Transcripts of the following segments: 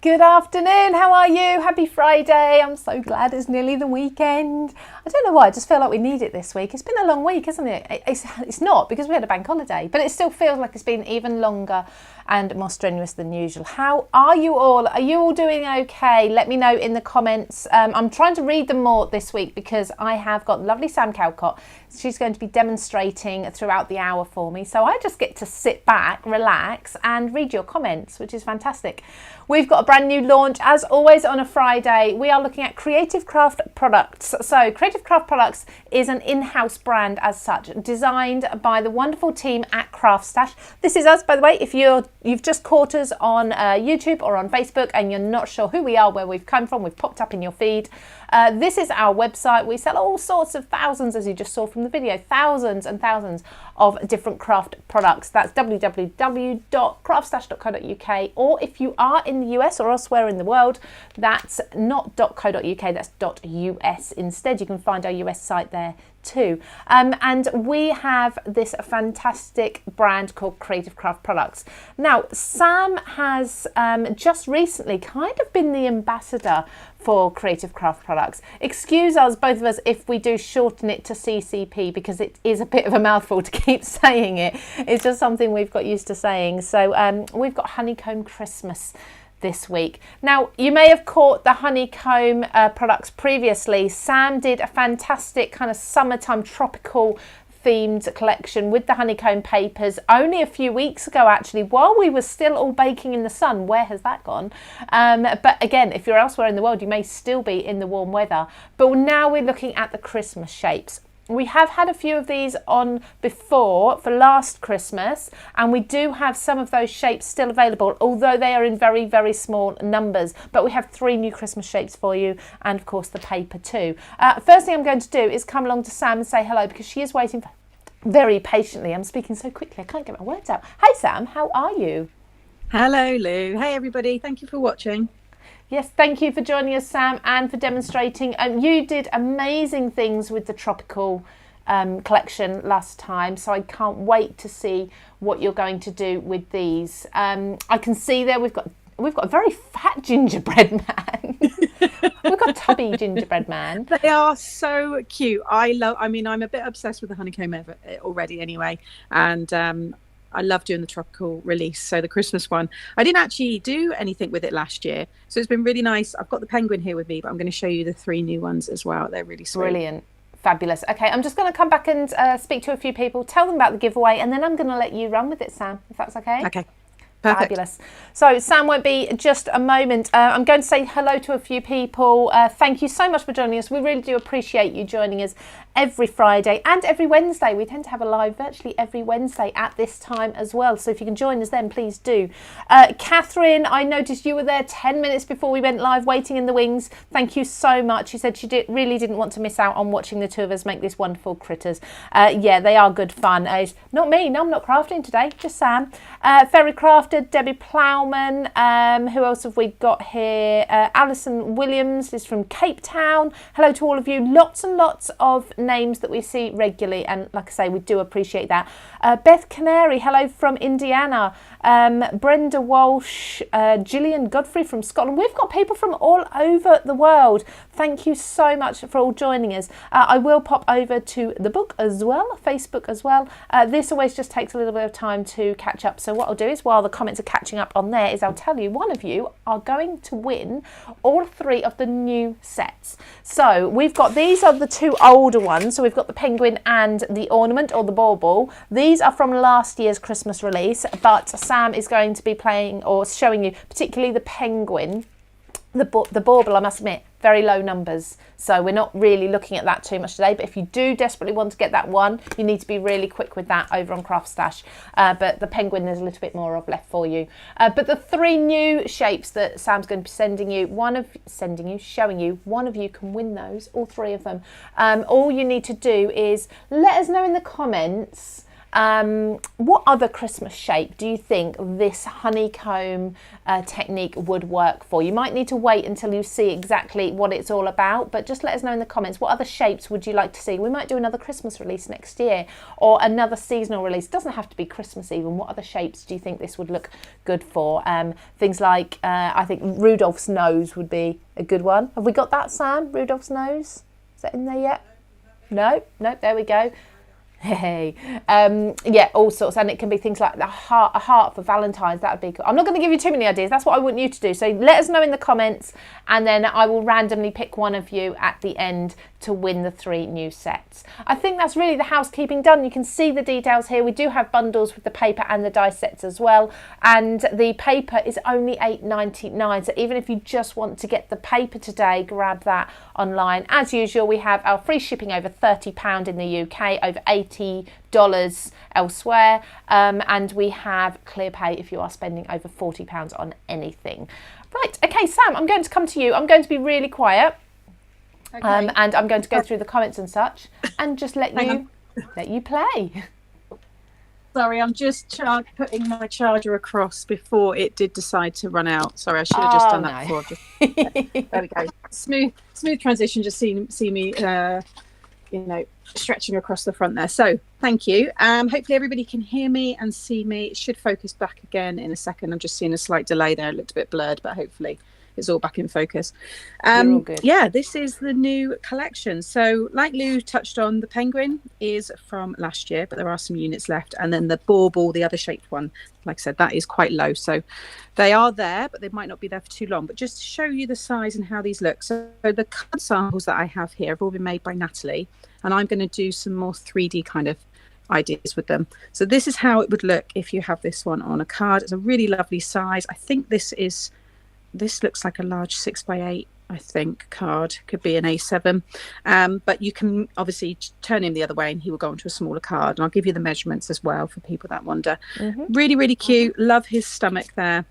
Good afternoon, how are you? Happy Friday. I'm so glad it's nearly the weekend. I don't know why, I just feel like we need it this week. It's been a long week, isn't it? It's not because we had a bank holiday, but it still feels like it's been even longer and more strenuous than usual. How are you all? Are you all doing okay? Let me know in the comments. I'm trying to read them more this week because I have got lovely Sam Calcott. She's going to be demonstrating throughout the hour for me. So I just get to sit back, relax and read your comments, which is fantastic. We've got a brand new launch, as always on a Friday. We are looking at Creative Craft Products. So Creative Craft Products is an in-house brand as such, designed by the wonderful team at CraftStash. This is us, by the way, if you've just caught us on YouTube or on Facebook and you're not sure who we are, where we've come from, we've popped up in your feed. This is our website. We sell all sorts of thousands, as you just saw from the video, thousands and thousands of different craft products. That's www.craftstash.co.uk, or if you are in the US or elsewhere in the world, that's not .co.uk, that's .us instead. You can find our US site there too. And we have this fantastic brand called Creative Craft Products. Now, Sam has just recently kind of been the ambassador for Creative Craft Products. Excuse us, both of us, if we do shorten it to CCP because it is a bit of a mouthful to keep saying it. It's just something we've got used to saying. So we've got Honeycomb Christmas this week. Now, you may have caught the honeycomb products previously. Sam did a fantastic kind of summertime tropical themed collection with the honeycomb papers only a few weeks ago, actually, while we were still all baking in the sun. Where has that gone? But again, if you're elsewhere in the world, you may still be in the warm weather. But now we're looking at the Christmas shapes. We have had a few of these on before for last Christmas, and we do have some of those shapes still available, although they are in very, very small numbers. But we have 3 new Christmas shapes for you, and of course the paper too. First thing I'm going to do is come along to Sam and say hello, because she is waiting very patiently. I'm speaking so quickly I can't get my words out. Hi Sam, how are you? Hello Lou. Hey everybody, thank you for watching. Yes, thank you for joining us, Sam, and for demonstrating. You did amazing things with the tropical collection last time, so I can't wait to see what you're going to do with these. I can see there we've got a very fat gingerbread man. We've got a tubby gingerbread man. They are so cute. I'm a bit obsessed with the honeycomb already anyway, and I love doing the tropical release. So the Christmas one, I didn't actually do anything with it last year, so it's been really nice. I've got the penguin here with me, but I'm going to show you the 3 new ones as well. They're really sweet. Brilliant. Fabulous. Okay, I'm just going to come back and speak to a few people, tell them about the giveaway, and then I'm going to let you run with it, Sam, if that's okay. Okay. Perfect. Fabulous. So Sam won't be just a moment. I'm going to say hello to a few people. Thank you so much for joining us. We really do appreciate you joining us every Friday and every Wednesday. We tend to have a live virtually every Wednesday at this time as well. So if you can join us then, please do. Catherine, I noticed you were there 10 minutes before we went live, waiting in the wings. Thank you so much. She said she really didn't want to miss out on watching the 2 of us make this wonderful critters. Yeah, they are good fun. Not me. No, I'm not crafting today. Just Sam. Ferry Craft, Debbie Plowman, who else have we got here? Alison Williams is from Cape Town. Hello to all of you. Lots and lots of names that we see regularly, and like I say, we do appreciate that. Beth Canary, hello from Indiana. Brenda Walsh, Gillian Godfrey from Scotland. We've got people from all over the world. Thank you so much for all joining us. I will pop over to the book as well, Facebook as well. This always just takes a little bit of time to catch up, so what I'll do is, while the comments are catching up on there, is I'll tell you one of you are going to win all 3 of the new sets. So we've got, these are the 2 older ones. So we've got the penguin and the ornament, or the bauble. These are from last year's Christmas release, but Sam is going to be playing or showing you particularly the penguin. The bauble, I must admit, very low numbers, so we're not really looking at that too much today. But if you do desperately want to get that one, you need to be really quick with that over on CraftStash. But the penguin, there's a little bit more of left for you. But the 3 new shapes that Sam's going to be showing you, one of you can win those, all 3 of them. All you need to do is let us know in the comments What other Christmas shape do you think this honeycomb technique would work for? You might need to wait until you see exactly what it's all about, but just let us know in the comments, what other shapes would you like to see? We might do another Christmas release next year, or another seasonal release. It doesn't have to be Christmas even. What other shapes do you think this would look good for? Things like, I think Rudolph's nose would be a good one. Have we got that, Sam? Rudolph's nose? Is that in there yet? No, there we go. Hey, yeah, all sorts, and it can be things like a heart for Valentine's. That would be cool. I'm not going to give you too many ideas. That's what I want you to do. So let us know in the comments, and then I will randomly pick one of you at the end to win the 3 new sets. I think that's really the housekeeping done. You can see the details here. We do have bundles with the paper and the die sets as well, and the paper is only $8.99. So even if you just want to get the paper today, grab that online. As usual, we have our free shipping over £30 in the UK, over $80 elsewhere, and we have clear pay if you are spending over £40 on anything. Right, okay, Sam, I'm going to come to you. I'm going to be really quiet. Okay. And I'm going to go through the comments and such, and just let you play. Sorry, I'm just putting my charger across before it did decide to run out. Sorry, I should have just done that before. There we go. Smooth transition. Just see me, stretching across the front there. So thank you. Hopefully everybody can hear me and see me. It should focus back again in a second. I'm just seeing a slight delay there. It looked a bit blurred, but hopefully it's all back in focus. All good. Yeah, this is the new collection. So like Lou touched on, the penguin is from last year, but there are some units left. And then the bauble, the other shaped one, like I said, that is quite low. So they are there, but they might not be there for too long. But just to show you the size and how these look. So the card samples that I have here have all been made by Natalie, and I'm going to do some more 3D kind of ideas with them. So this is how it would look if you have this one on a card. It's a really lovely size. I think this looks like a large 6x8, I think, card. Could be an A7. But you can obviously turn him the other way and he will go onto a smaller card. And I'll give you the measurements as well for people that wonder. Really, really cute. Love his stomach there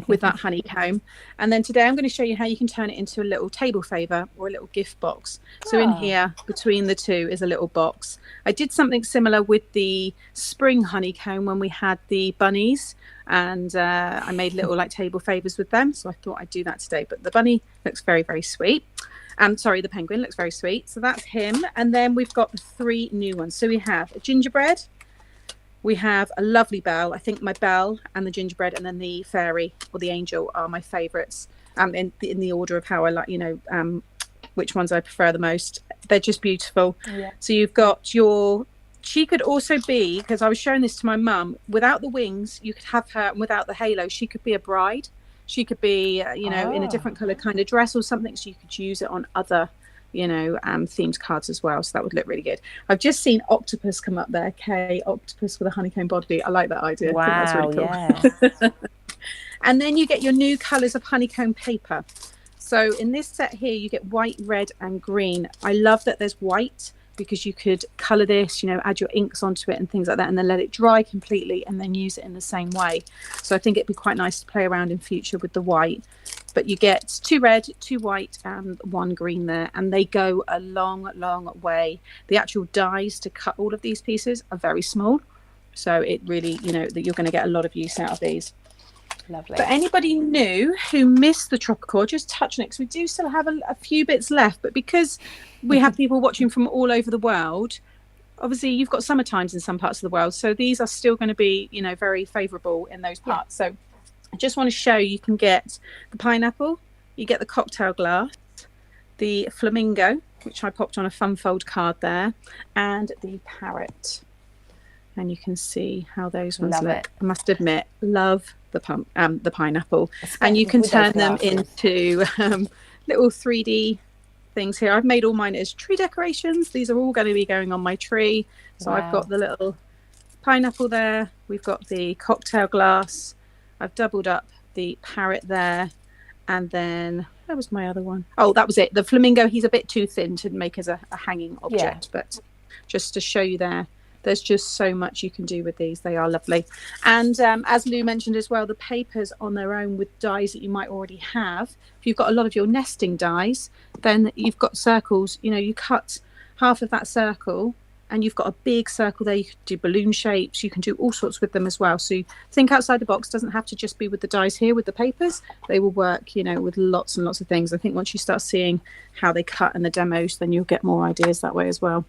with that honeycomb. And then today I'm going to show you how you can turn it into a little table favour or a little gift box. So in here, between the two, is a little box. I did something similar with the spring honeycomb when we had the bunnies, and I made little like table favours with them. So I thought I'd do that today. But the bunny looks very, very sweet. The penguin looks very sweet. So that's him. And then we've got the 3 new ones. So we have a gingerbread. We have a lovely bell. I think my bell and the gingerbread and then the fairy or the angel are my favourites, in the order of how I like, which ones I prefer the most. They're just beautiful. Yeah. So you've got she could also be, because I was showing this to my mum, without the wings, you could have her, and without the halo, she could be a bride. She could be, in a different colour kind of dress or something, so you could use it on other themed cards as well. So that would look really good. I've just seen octopus come up there. Octopus with a honeycomb body. I like that idea. Wow, I think that's really cool. And then you get your new colours of honeycomb paper. So in this set here, you get white, red and green. I love that there's white, because you could colour this, add your inks onto it and things like that, and then let it dry completely and then use it in the same way. So I think it'd be quite nice to play around in future with the white. But you get 2 red, 2 white and 1 green there, and they go a long, long way. The actual dies to cut all of these pieces are very small. So it really, that you're going to get a lot of use out of these. Lovely. But anybody new who missed the tropical, just touch on it, because we do still have a few bits left. But because we have people watching from all over the world, obviously you've got summer times in some parts of the world. So these are still going to be, very favourable in those parts. So I just want to show you can get the pineapple, you get the cocktail glass, the flamingo, which I popped on a fun fold card there, and the parrot. And you can see how those ones look. I must admit, love the pineapple. And you can turn them into little 3D things here. I've made all mine as tree decorations. These are all going to be going on my tree. So I've got the little pineapple there. We've got the cocktail glass. I've doubled up the parrot there. And then, where was my other one? Oh, that was it. The flamingo, he's a bit too thin to make as a hanging object. But just to show you there, there's just so much you can do with these. They are lovely. And as Lou mentioned as well, the papers on their own with dies that you might already have. If you've got a lot of your nesting dies, then you've got circles. You cut half of that circle and you've got a big circle there. You can do balloon shapes. You can do all sorts with them as well. So think outside the box. Doesn't have to just be with the dies here with the papers. They will work, you know, with lots and lots of things. I think once you start seeing how they cut and the demos, then you'll get more ideas that way as well.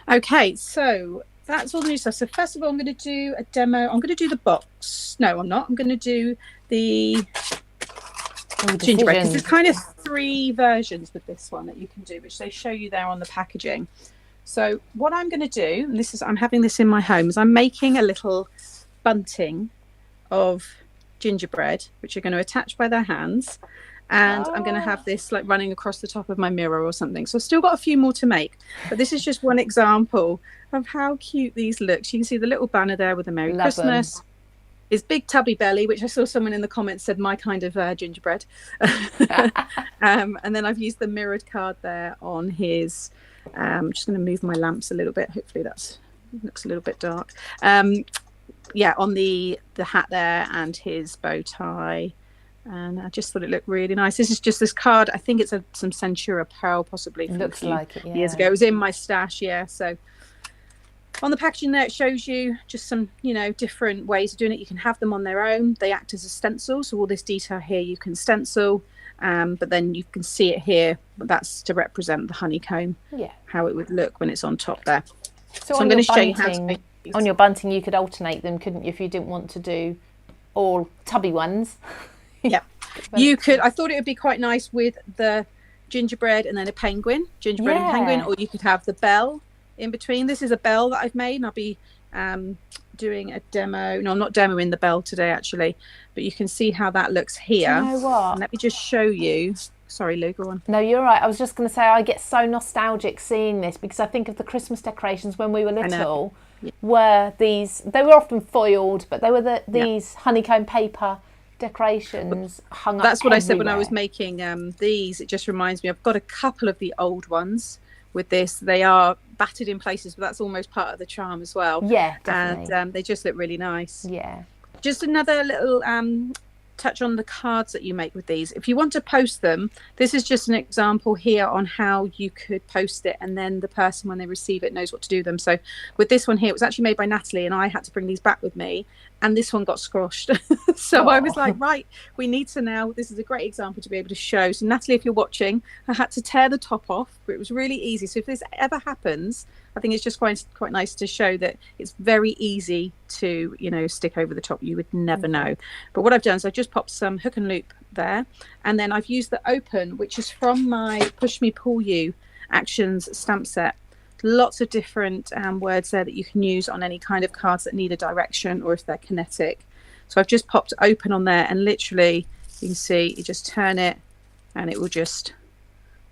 Okay, so that's all the new stuff. So first of all, I'm going to do a demo. I'm going to do the box. No, I'm not. I'm going to do the gingerbread, because there's kind of 3 versions with this one that you can do, which they show you there on the packaging. So what I'm going to do, and this is, I'm having this in my home, is I'm making a little bunting of gingerbread, which are going to attach by their hands. And I'm going to have this like running across the top of my mirror or something. So I've still got a few more to make, but this is just one example of how cute these look. You can see the little banner there with the Merry Christmas. His big tubby belly, which I saw someone in the comments said my kind of gingerbread. And then I've used the mirrored card there on his. I'm just going to move my lamps a little bit. Hopefully that looks a little bit dark. Yeah, on the hat there and his bow tie. And I just thought it looked really nice. This is just this card. I think it's some Centura pearl, possibly. From looks like it, yeah. Years ago. It was in my stash, yeah. So on the packaging there, it shows you just some, you know, different ways of doing it. You can have them on their own. They act as a stencil. So all this detail here you can stencil. But then you can see it here. That's to represent the honeycomb. Yeah. How it would look when it's on top there. So I'm going to show you how to make these. On your bunting, you could alternate them, couldn't you, if you didn't want to do all tubby ones? Yeah. You could. I thought it would be quite nice with the gingerbread and then a penguin, gingerbread and penguin, or you could have the bell in between. This is a bell that I've made, and I'll be doing a demo. No, I'm not demoing the bell today actually, but you can see how that looks here. Do you know what? And let me just show you. Sorry, Lou, go on. No, you're right. I was just going to say I get so nostalgic seeing this because I think of the Christmas decorations when we were little. Were these? They were often foiled, but they were these honeycomb paper decorations hung up. That's what everywhere. I said when I was making these. It just reminds me. I've got a couple of the old ones with this. They are battered in places, but that's almost part of the charm as well. Yeah, definitely. And they just look really nice. Yeah. Just another little touch on the cards that you make with these. If you want to post them, this is just an example here on how you could post it, and then the person when they receive it knows what to do with them. So with this one here, it was actually made by Natalie, and I had to bring these back with me, and this one got squashed. So I was like, right, we need to now, this is a great example to be able to show. So Natalie, if you're watching, I had to tear the top off, but it was really easy. So if this ever happens, I think it's just quite nice to show that it's very easy to, you know, stick over the top. You would never know. But what I've done is I've just popped some hook and loop there, and then I've used the open, which is from my Push Me Pull You Actions stamp set. Lots of different words there that you can use on any kind of cards that need a direction or if they're kinetic. So I've just popped open on there, and literally you can see you just turn it and it will just,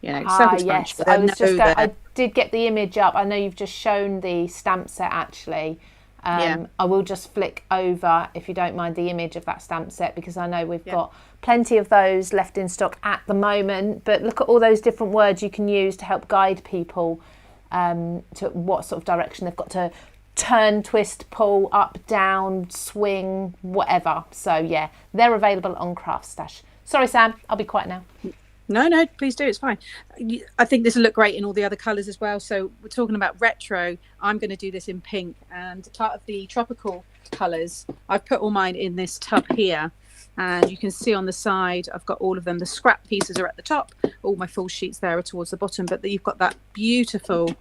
you know, yes, I did get the image up. I know you've just shown the stamp set actually. I will just flick over, if you don't mind, the image of that stamp set, because I know we've got plenty of those left in stock at the moment. But look at all those different words you can use to help guide people to what sort of direction they've got to turn, twist, pull, up, down, swing, whatever. So yeah, they're available on CraftStash. Sorry, Sam, I'll be quiet now. No, please do. It's fine. I think this will look great in all the other colours as well. So we're talking about retro. I'm going to do this in pink, and part of the tropical colours, I've put all mine in this tub here. And you can see on the side, I've got all of them. The scrap pieces are at the top. All my full sheets there are towards the bottom. But you've got that beautiful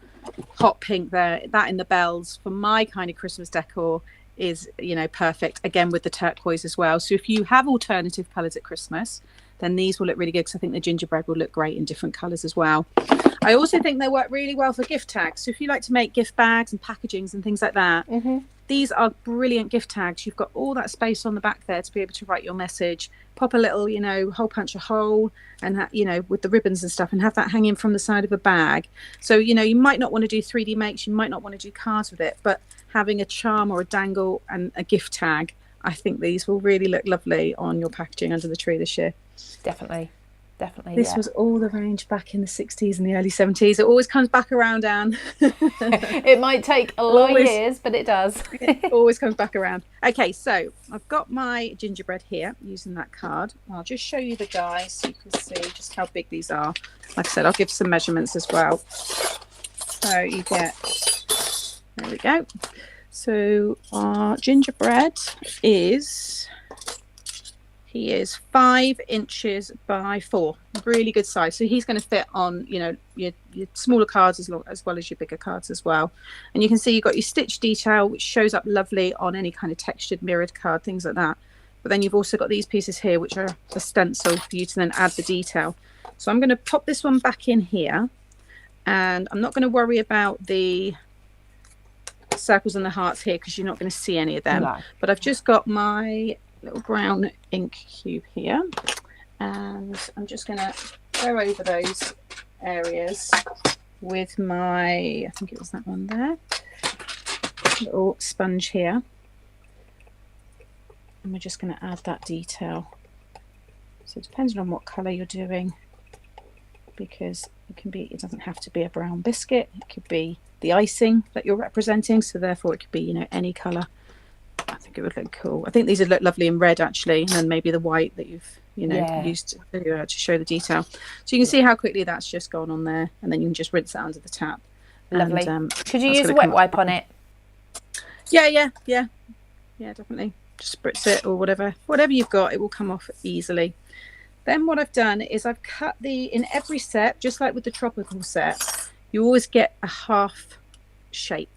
hot pink there. That in the bells for my kind of Christmas decor is, you know, perfect. Again, with the turquoise as well. So if you have alternative colours at Christmas, then these will look really good, because I think the gingerbread will look great in different colours as well. I also think they work really well for gift tags. So if you like to make gift bags and packagings and things like that, these are brilliant gift tags. You've got all that space on the back there to be able to write your message, pop a little, you know, hole punch a hole, and, you know, with the ribbons and stuff, and have that hanging from the side of a bag. So, you know, you might not want to do 3D makes, you might not want to do cards with it, but having a charm or a dangle and a gift tag, I think these will really look lovely on your packaging under the tree this year. Definitely. This was all the range back in the 60s and the early 70s. It always comes back around, Anne. It might take a lot of years, but it does. It always comes back around. Okay, so I've got my gingerbread here using that card. I'll just show you the dies so you can see just how big these are. Like I said, I'll give some measurements as well. So you get, there we go. So our gingerbread is, he is 5 inches by 4, really good size. So he's going to fit on, you know, your smaller cards as well as your bigger cards as well. And you can see you've got your stitch detail, which shows up lovely on any kind of textured mirrored card, things like that. But then you've also got these pieces here, which are a stencil for you to then add the detail. So I'm going to pop this one back in here, and I'm not going to worry about the circles and the hearts here because you're not going to see any of them. No. But I've just got my little brown ink cube here, and I'm just going to go over those areas with my, I think it was that one there, little sponge here. And we're just going to add that detail. So depending on what colour you're doing, because it can be, it doesn't have to be a brown biscuit, it could be the icing that you're representing, so therefore it could be, you know, any colour. I think it would look cool. I think these would look lovely in red actually, and then maybe the white that you've, you know, used to show the detail. So you can see how quickly that's just gone on there, and then you can just rinse it under the tap. Lovely. And, could you use a wet wipe on it? Yeah, definitely. Just spritz it or whatever you've got, it will come off easily. Then what I've done is I've cut in every set, just like with the tropical set, you always get a half shape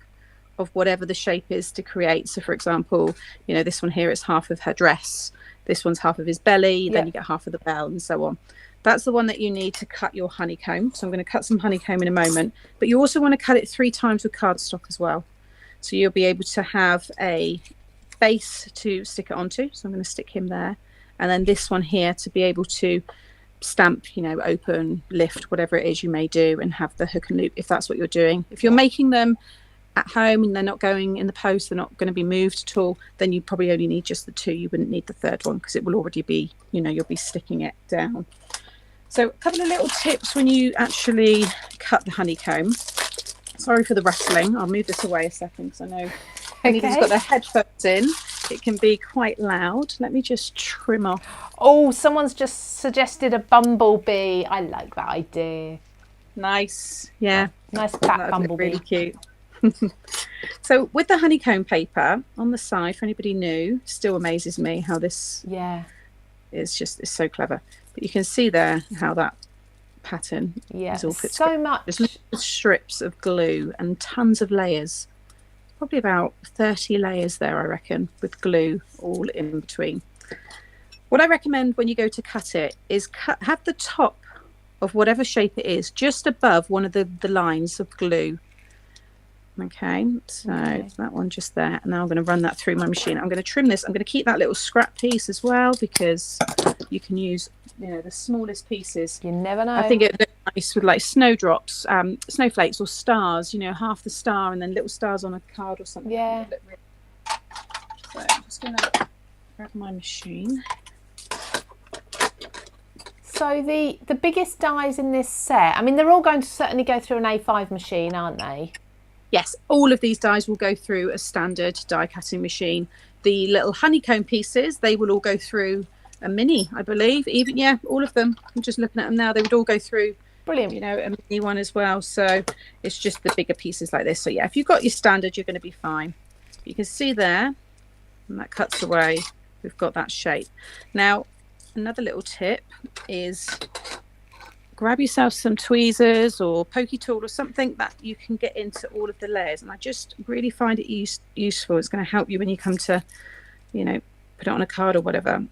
of whatever the shape is to create. So for example, you know, this one here is half of her dress, this one's half of his belly, then you get half of the bell and so on. That's the one that you need to cut your honeycomb. So I'm going to cut some honeycomb in a moment, but you also want to cut it 3 times with cardstock as well. So you'll be able to have a base to stick it onto. So I'm going to stick him there. And then this one here to be able to stamp, you know, open, lift, whatever it is you may do, and have the hook and loop if that's what you're doing. If you're making them at home and they're not going in the post, they're not going to be moved at all, then you probably only need just the 2. You wouldn't need the 3rd one because it will already be, you know, you'll be sticking it down. So a couple of little tips when you actually cut the honeycomb. Sorry for the rustling. I'll move this away a second because I know anybody's got their headphones in. It can be quite loud. Let me just trim off. Oh, someone's just suggested a bumblebee. I like that idea. Nice. Yeah. Nice fat bumblebee. Really cute. So with the honeycomb paper on the side, for anybody new, still amazes me how this is so clever. But you can see there how that pattern is all put so much. There's little strips of glue and tons of layers. Probably about 30 layers there, I reckon, with glue all in between. What I recommend when you go to cut it is have the top of whatever shape it is just above one of the lines of glue. Okay, so that one just there. And now I'm going to run that through my machine. I'm going to trim this. I'm going to keep that little scrap piece as well because you can use, you know, the smallest pieces. You never know. I think it looks nice with like snowdrops, snowflakes or stars, you know, half the star and then little stars on a card or something. Yeah. So I'm just going to grab my machine. So the biggest dies in this set, I mean, they're all going to certainly go through an A5 machine, aren't they? Yes, all of these dies will go through a standard die cutting machine. The little honeycomb pieces, they will all go through a mini, I believe. Even all of them. I'm just looking at them now. They would all go through, brilliant, you know, a mini one as well. So it's just the bigger pieces like this. So yeah, if you've got your standard, you're going to be fine. You can see there, and that cuts away. We've got that shape. Now, another little tip is grab yourself some tweezers or pokey tool or something that you can get into all of the layers, and I just really find it useful. It's going to help you when you come to, you know, put it on a card or whatever.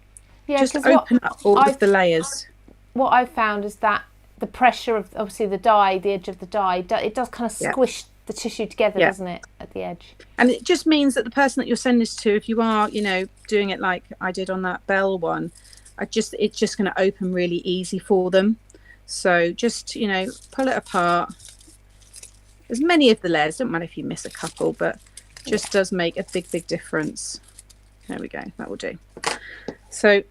Just open up all of the layers. What I've found is that the pressure of obviously the die, the edge of the die, it does kind of squish the tissue together, doesn't it, at the edge? And it just means that the person that you're sending this to, if you are, you know, doing it like I did on that bell one, it's just going to open really easy for them. So just, you know, pull it apart. As many of the layers, don't matter if you miss a couple, but just does make a big difference. There we go, that will do. So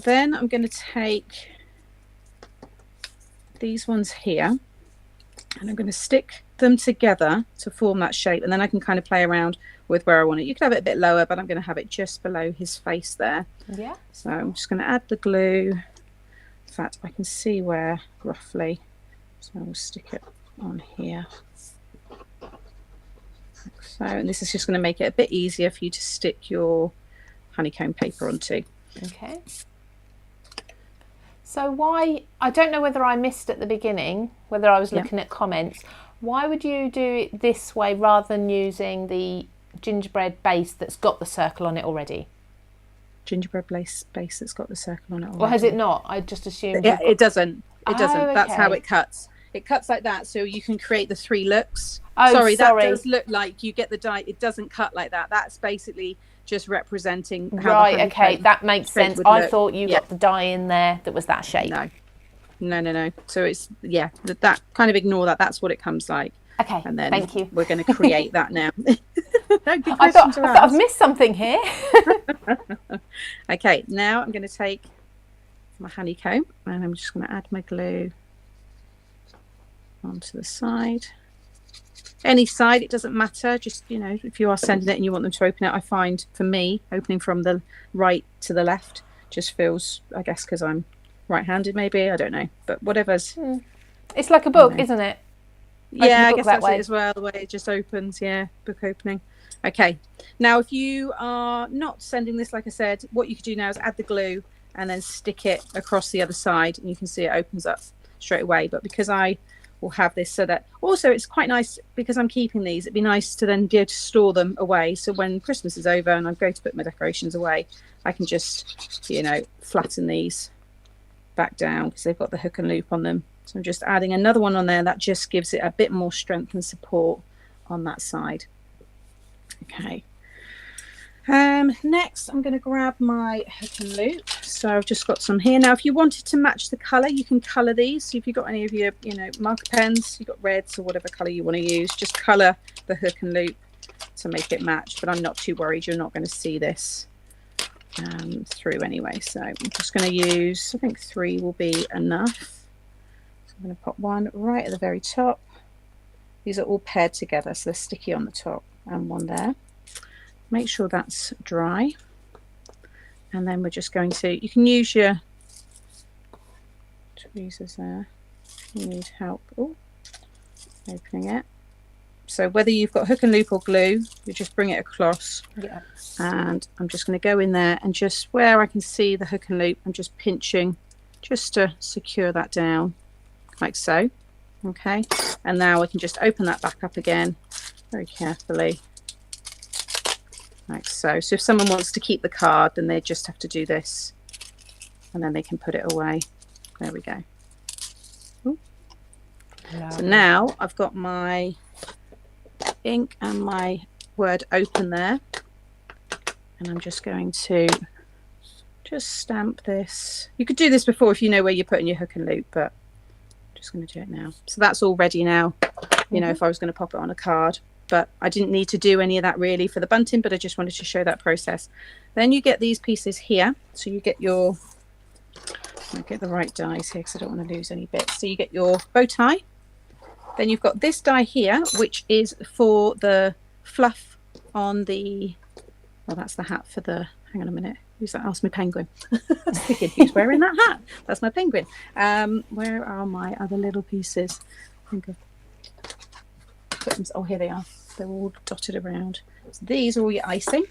then I'm going to take these ones here and I'm going to stick them together to form that shape, and then I can kind of play around with where I want it. You can have it a bit lower, but I'm going to have it just below his face there. Yeah. So I'm just going to add the glue. In fact, I can see where roughly, so I'll stick it on here. So, and this is just going to make it a bit easier for you to stick your honeycomb paper onto. Okay. So why, I don't know whether I missed at the beginning, whether I was looking at comments, why would you do it this way rather than using the gingerbread base that's got the circle on it already? Gingerbread base that's got the circle on it already. Or has it not? I just assumed. Yeah, it doesn't. It doesn't. Oh, That's how okay. it cuts. It cuts like that, so you can create the 3 looks. Oh, sorry, that sorry. does look like you get the die. It doesn't cut like that. That's basically just representing how Right, the okay, that makes sense. I thought you got the die in there that was that shape. No. So it's, yeah, that kind of ignore that. That's what it comes like. Okay, and then thank you. We're going to create that now. I thought I've missed something here. Okay, now I'm going to take my honeycomb and I'm just going to add my glue onto the side. Any side, it doesn't matter. Just, you know, if you are sending it and you want them to open it, I find for me opening from the right to the left just feels, I guess because I'm right-handed maybe, I don't know, but whatever's. It's like a book, isn't it? Yeah, I guess that's it as well, the way it just opens. Yeah, book opening. Okay, now if you are not sending this, like I said, what you could do now is add the glue and then stick it across the other side, and you can see it opens up straight away. But because I will have this, so that also it's quite nice because I'm keeping these, it'd be nice to then be able to store them away, so when Christmas is over and I'm going to put my decorations away, I can just, you know, flatten these back down because they've got the hook and loop on them. So I'm just adding another one on there that just gives it a bit more strength and support on that side. Okay. Next I'm going to grab my hook and loop. So I've just got some here. Now if you wanted to match the colour, you can colour these. So if you've got any of your, you know, marker pens, you've got reds or whatever colour you want to use, just colour the hook and loop to make it match. But I'm not too worried, you're not going to see this through anyway. So I'm just going to use, I think 3 will be enough. So I'm going to pop one right at the very top. These are all paired together, so they're sticky on the top, and one there. Make sure that's dry, and then we're just going to, you can use your tweezers there. You need help opening it. So whether you've got hook and loop or glue, you just bring it across. Yeah. And I'm just going to go in there and just where I can see the hook and loop, I'm just pinching just to secure that down like so. Okay, and now I can just open that back up again very carefully like so. So if someone wants to keep the card, then they just have to do this and then they can put it away. There we go. So now I've got my ink and my word open there, and I'm just going to just stamp this. You could do this before if you know where you're putting your hook and loop, but I'm just going to do it now. So that's all ready now, you know, if I was going to pop it on a card. But I didn't need to do any of that really for the bunting, but I just wanted to show that process. Then you get these pieces here. So you get your, I'll get the right dies here because I don't want to lose any bits. So you get your bow tie. Then you've got this die here, which is for the fluff on the, well, that's the hat for the, hang on a minute. Who's that? Ask me penguin. I was thinking, who's wearing that hat? That's my penguin. Where are my other little pieces? I think I've put them, oh, here they are. They're all dotted around. So these are all your icing,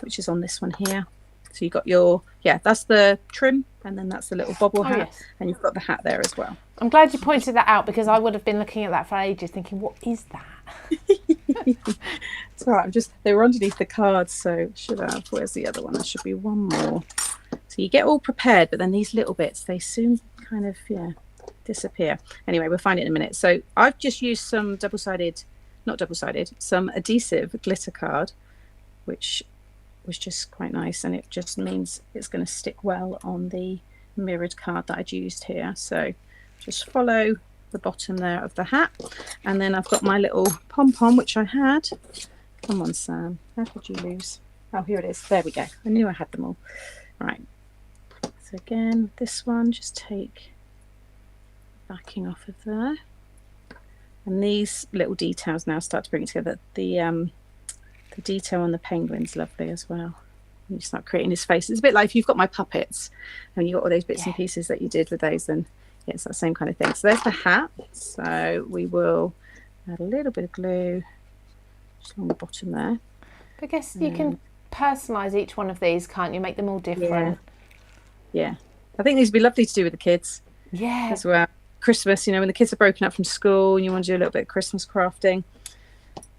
which is on this one here. So you've got your, yeah, that's the trim, and then that's the little bobble hat, yes. And you've got the hat there as well. I'm glad you pointed that out because I would have been looking at that for ages thinking, what is that? It's all right, I'm just, they were underneath the cards, so should have, where's the other one? There should be one more. So you get all prepared, but then these little bits, they soon kind of, yeah, disappear. Anyway, we'll find it in a minute. So I've just used some some adhesive glitter card, which was just quite nice, and it just means it's going to stick well on the mirrored card that I'd used here. So just follow the bottom there of the hat, and then I've got my little pom-pom which I had. Come on, Sam, how could you lose? Oh, here it is. There we go. I knew I had them all. Right, so again, this one, just take backing off of there, and these little details now start to bring it together. The detail on the penguin's lovely as well. You start creating his face. It's a bit like if you've got my puppets and you've got all those bits and pieces that you did with those, then yeah, it's that same kind of thing. So there's the hat. So we will add a little bit of glue just along the bottom there. But I guess you can personalise each one of these, can't you? Make them all different. Yeah. I think these would be lovely to do with the kids. Yeah. As well. Christmas, when the kids are broken up from school and you want to do a little bit of Christmas crafting.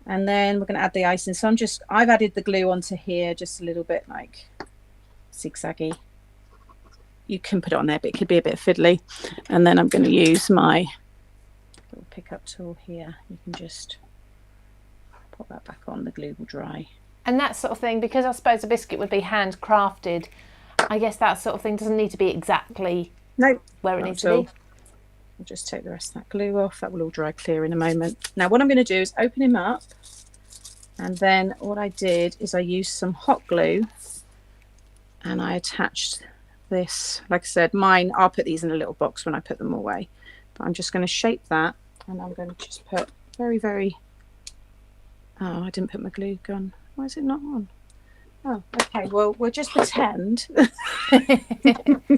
And then we're going to add the icing. So I've added the glue onto here just a little bit like zigzaggy. You can put it on there, but it could be a bit fiddly. And then I'm going to use my little pickup tool here. You can just pop that back on. The glue will dry. And that sort of thing, because I suppose a biscuit would be handcrafted, I guess that sort of thing doesn't need to be exactly where it needs to be. I'll just take the rest of that glue off. That will all dry clear in a moment. Now what I'm going to do is open him up, and then what I did is I used some hot glue and I attached this. Like I said, mine, I'll put these in a little box when I put them away, but I'm just going to shape that, and I'm going to just put very, very, oh, I didn't put my glue gun. Why is it not on? Oh, okay. Well, we'll just pretend. I've plugged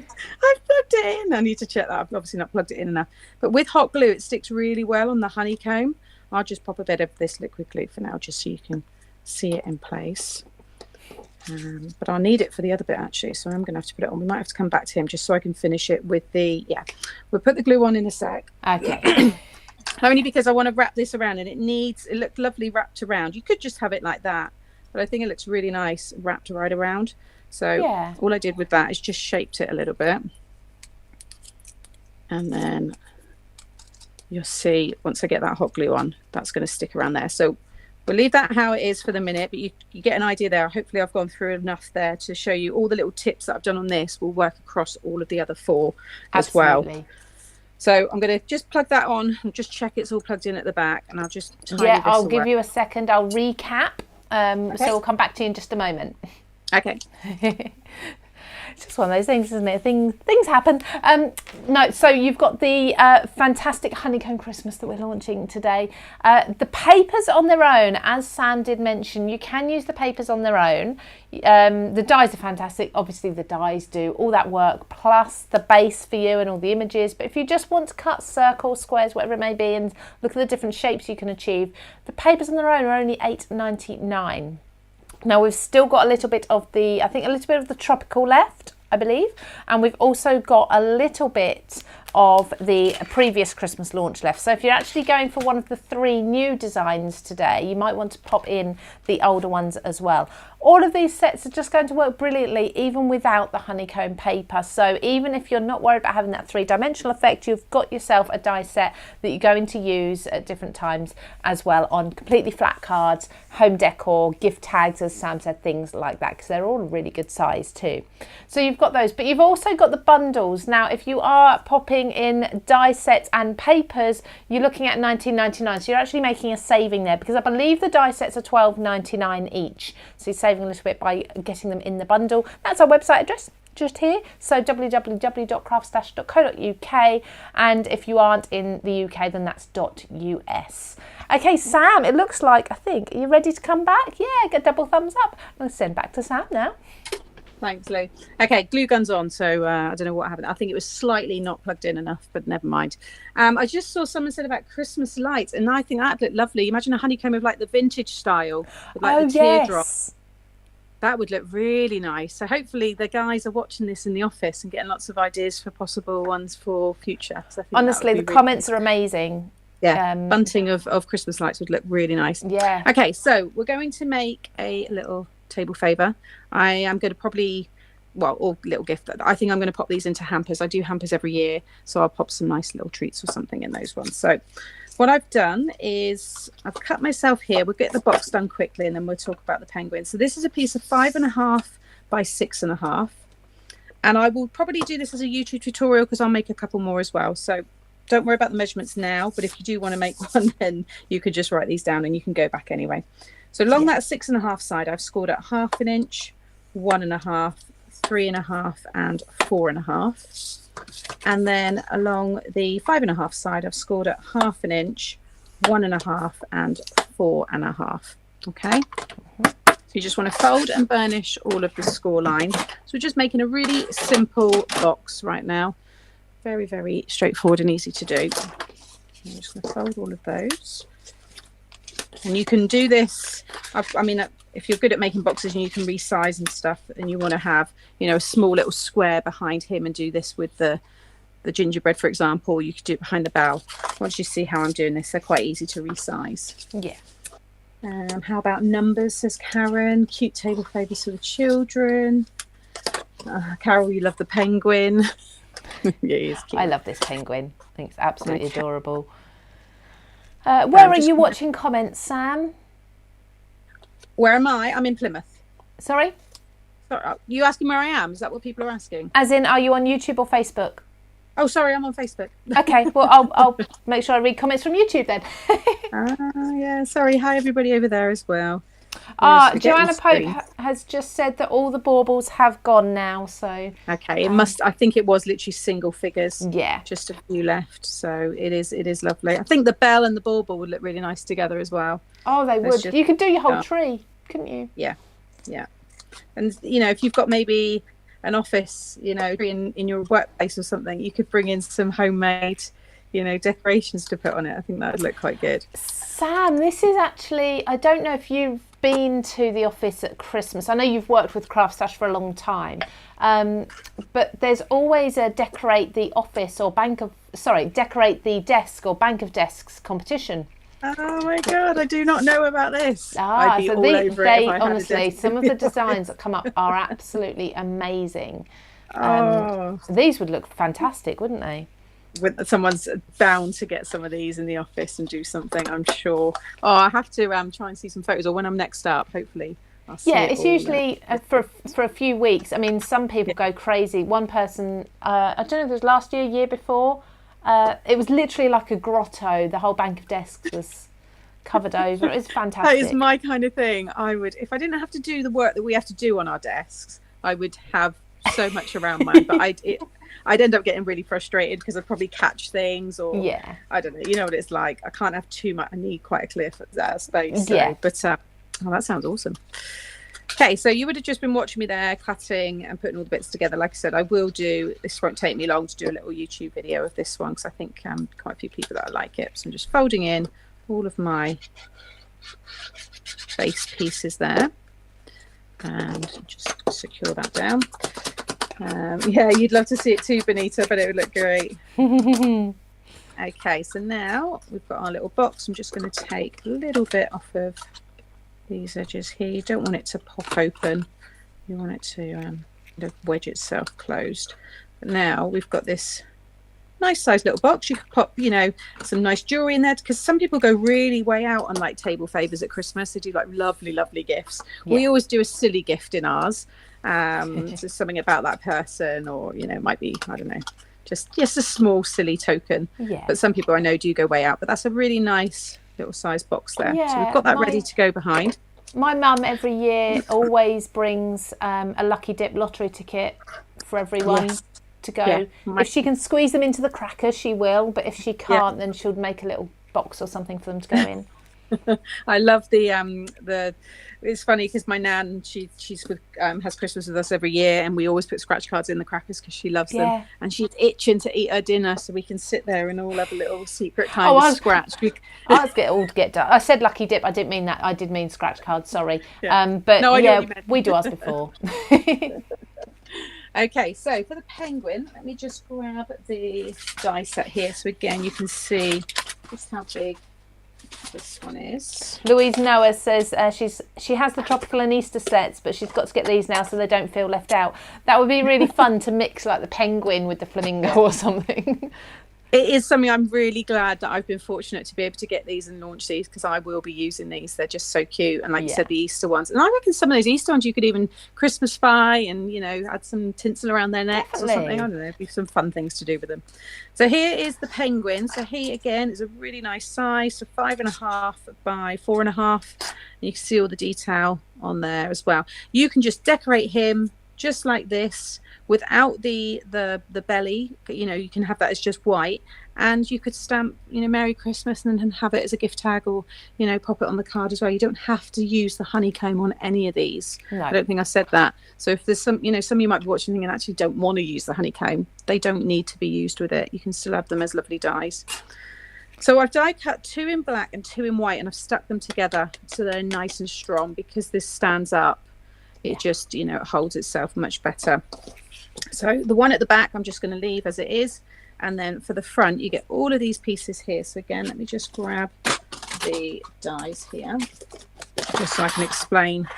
it in. I need to check that. I've obviously not plugged it in enough. But with hot glue, it sticks really well on the honeycomb. I'll just pop a bit of this liquid glue for now, just so you can see it in place. But I'll need it for the other bit, actually. So I'm going to have to put it on. We might have to come back to him just so I can finish it with the, we'll put the glue on in a sec. Okay. Only because I want to wrap this around, and it looked lovely wrapped around. You could just have it like that, but I think it looks really nice wrapped right around. So all I did with that is just shaped it a little bit. And then you'll see once I get that hot glue on, that's going to stick around there. So we'll leave that how it is for the minute, but you get an idea there. Hopefully I've gone through enough there to show you all the little tips that I've done on this will work across all of the other four as well. So I'm going to just plug that on and just check it's all plugged in at the back, and I'll just tidy this I'll away. give you a second. I'll recap. Okay. So we'll come back to you in just a moment. Okay. It's just one of those things, isn't it? Things happen. No, so you've got the fantastic honeycomb Christmas that we're launching today. The papers on their own, as Sam did mention, you can use the papers on their own. The dies are fantastic. Obviously, the dies do all that work, plus the base for you and all the images. But if you just want to cut circles, squares, whatever it may be, and look at the different shapes you can achieve, the papers on their own are only $8.99. Now we've still got a little bit of the tropical left, I believe, and we've also got a little bit of the previous Christmas launch left. So if you're actually going for one of the 3 new designs today, you might want to pop in the older ones as well. All of these sets are just going to work brilliantly even without the honeycomb paper. So even if you're not worried about having that 3-dimensional effect, you've got yourself a die set that you're going to use at different times as well on completely flat cards, home decor, gift tags, as Sam said, things like that, because they're all a really good size too. So you've got those, but you've also got the bundles. Now, if you are popping in die sets and papers, you're looking at $19.99. So you're actually making a saving there, because I believe the die sets are $12.99 each. So you're saving a little bit by getting them in the bundle. That's our website address just here, so www.craftstash.co.uk, and if you aren't in the UK, then that's .us. Okay, Sam, it looks like, are you ready to come back? Yeah, get double thumbs up. I'm going to send back to Sam now. Thanks, Lou. Okay, glue gun's on, so I don't know what happened. I think it was slightly not plugged in enough, but never mind. I just saw someone said about Christmas lights, and I think that looked lovely. Imagine a honeycomb of like the vintage style, with like the teardrop. That would look really nice. So hopefully the guys are watching this in the office and getting lots of ideas for possible ones for future. So honestly, the comments are amazing. Yeah, bunting of Christmas lights would look really nice. Yeah. Okay, so we're going to make a little table favour. I am going to probably, or little gift. I think I'm going to pop these into hampers. I do hampers every year, so I'll pop some nice little treats or something in those ones. So what I've done is I've cut myself here. We'll get the box done quickly and then we'll talk about the penguin. So this is a piece of 5.5 by 6.5. And I will probably do this as a YouTube tutorial because I'll make a couple more as well. So don't worry about the measurements now, but if you do want to make one, then you could just write these down and you can go back anyway. So along that 6.5 side, I've scored at 1/2 inch, 1.5, 3.5 and 4.5. And then along the 5.5 side, I've scored at 1/2 inch, 1.5 and 4.5. Okay. So you just want to fold and burnish all of the score lines. So we're just making a really simple box right now. Very, very straightforward and easy to do. I'm just going to fold all of those. And you can do this. I mean, if you're good at making boxes and you can resize and stuff, and you want to have, a small little square behind him, and do this with the gingerbread, for example, you could do it behind the bell. Once you see how I'm doing this, they're quite easy to resize. Yeah. How about numbers, says Karen. Cute table favours for the children. Carol, you love the penguin. Yeah, he is cute. I love this penguin. I think it's absolutely adorable. Where are you watching comments, Sam? Where am I? I'm in Plymouth. Sorry? Are you asking where I am? Is that what people are asking? As in, are you on YouTube or Facebook? Oh, sorry, I'm on Facebook. Okay, well, I'll make sure I read comments from YouTube then. Yeah, sorry. Hi, everybody over there as well. Joanna Pope has just said that all the baubles have gone now, so... Okay, I think it was literally single figures. Yeah. Just a few left, so it is lovely. I think the bell and the bauble would look really nice together as well. Oh, they would. You could do your whole tree, couldn't you? Yeah. And, if you've got maybe an office, in your workplace or something, you could bring in some homemade, decorations to put on it. I think that would look quite good. Sam, this is actually, I don't know if you've been to the office at Christmas. I know you've worked with CraftStash for a long time, but there's always a decorate the desk or bank of desks competition. Oh my God, I do not know about this. I'd be all over it if I honestly, some of the designs that come up are absolutely amazing. Oh. These would look fantastic, wouldn't they? Someone's bound to get some of these in the office and do something, I'm sure. Oh, I have to try and see some photos, or when I'm next up, hopefully. It's usually for a few weeks. I mean, some people go crazy. One person, I don't know if it was last year before, it was literally like a grotto. The whole bank of desks was covered over. It was fantastic. That is my kind of thing. I would, if I didn't have to do the work that we have to do on our desks, I would have so much around mine. But I'd end up getting really frustrated because I'd probably catch things, or I don't know. You know what it's like. I can't have too much. I need quite a clear space. So, yeah. But that sounds awesome. Okay, so you would have just been watching me there cutting and putting all the bits together. Like I said, I will do, this won't take me long to do a little YouTube video of this one, because I think quite a few people that like it. So I'm just folding in all of my base pieces there and just secure that down. Yeah, you'd love to see it too, Benita, but it would look great. Okay, so now we've got our little box. I'm just going to take a little bit off of these edges here. You don't want it to pop open. You want it to wedge itself closed. But now we've got this nice sized little box. You could pop, some nice jewelry in there, because some people go really way out on like table favors at Christmas. They do like lovely gifts. Yeah. We always do a silly gift in ours. So something about that person, or it might be, I don't know, just a small silly token. Yeah. But some people I know do go way out. But that's a really nice little size box there. Yeah, so we've got that ready to go behind. My mum every year always brings a lucky dip lottery ticket for everyone to go. Yeah, if she can squeeze them into the crackers, she will, but if she can't, then she'll make a little box or something for them to go in. I love the it's funny because my nan, she's with has Christmas with us every year, and we always put scratch cards in the crackers because she loves them, and she's itching to eat her dinner, so we can sit there and all have a little secret kind of scratch. I was all to get done. I said lucky dip, I didn't mean that. I did mean scratch cards, sorry. But no, we do ours before. Okay, so for the penguin, let me just grab the die set here, so again you can see just how big this one is. Louise Noah says she has the tropical and Easter sets, but she's got to get these now so they don't feel left out. That would be really fun to mix like the penguin with the flamingo or something. It is something I'm really glad that I've been fortunate to be able to get these and launch these, because I will be using these. They're just so cute. And like you said, the Easter ones. And I reckon some of those Easter ones you could even Christmasify and, add some tinsel around their necks or something. I don't know. It'd be some fun things to do with them. So here is the penguin. So he, again, is a really nice size. So 5.5 by 4.5. And you can see all the detail on there as well. You can just decorate him just like this, without the belly. You can have that as just white, and you could stamp Merry Christmas and then have it as a gift tag, or pop it on the card as well. You don't have to use the honeycomb on any of these. No. I don't think I said that. So if there's some some of you might be watching and actually don't want to use the honeycomb, they don't need to be used with it. You can still have them as lovely dies. So I've die cut 2 in black and 2 in white, and I've stuck them together so they're nice and strong, because this stands up. It just, you know, it holds itself much better. So the one at the back I'm just going to leave as it is, and then for the front you get all of these pieces here. So again, let me just grab the dies here just so I can explain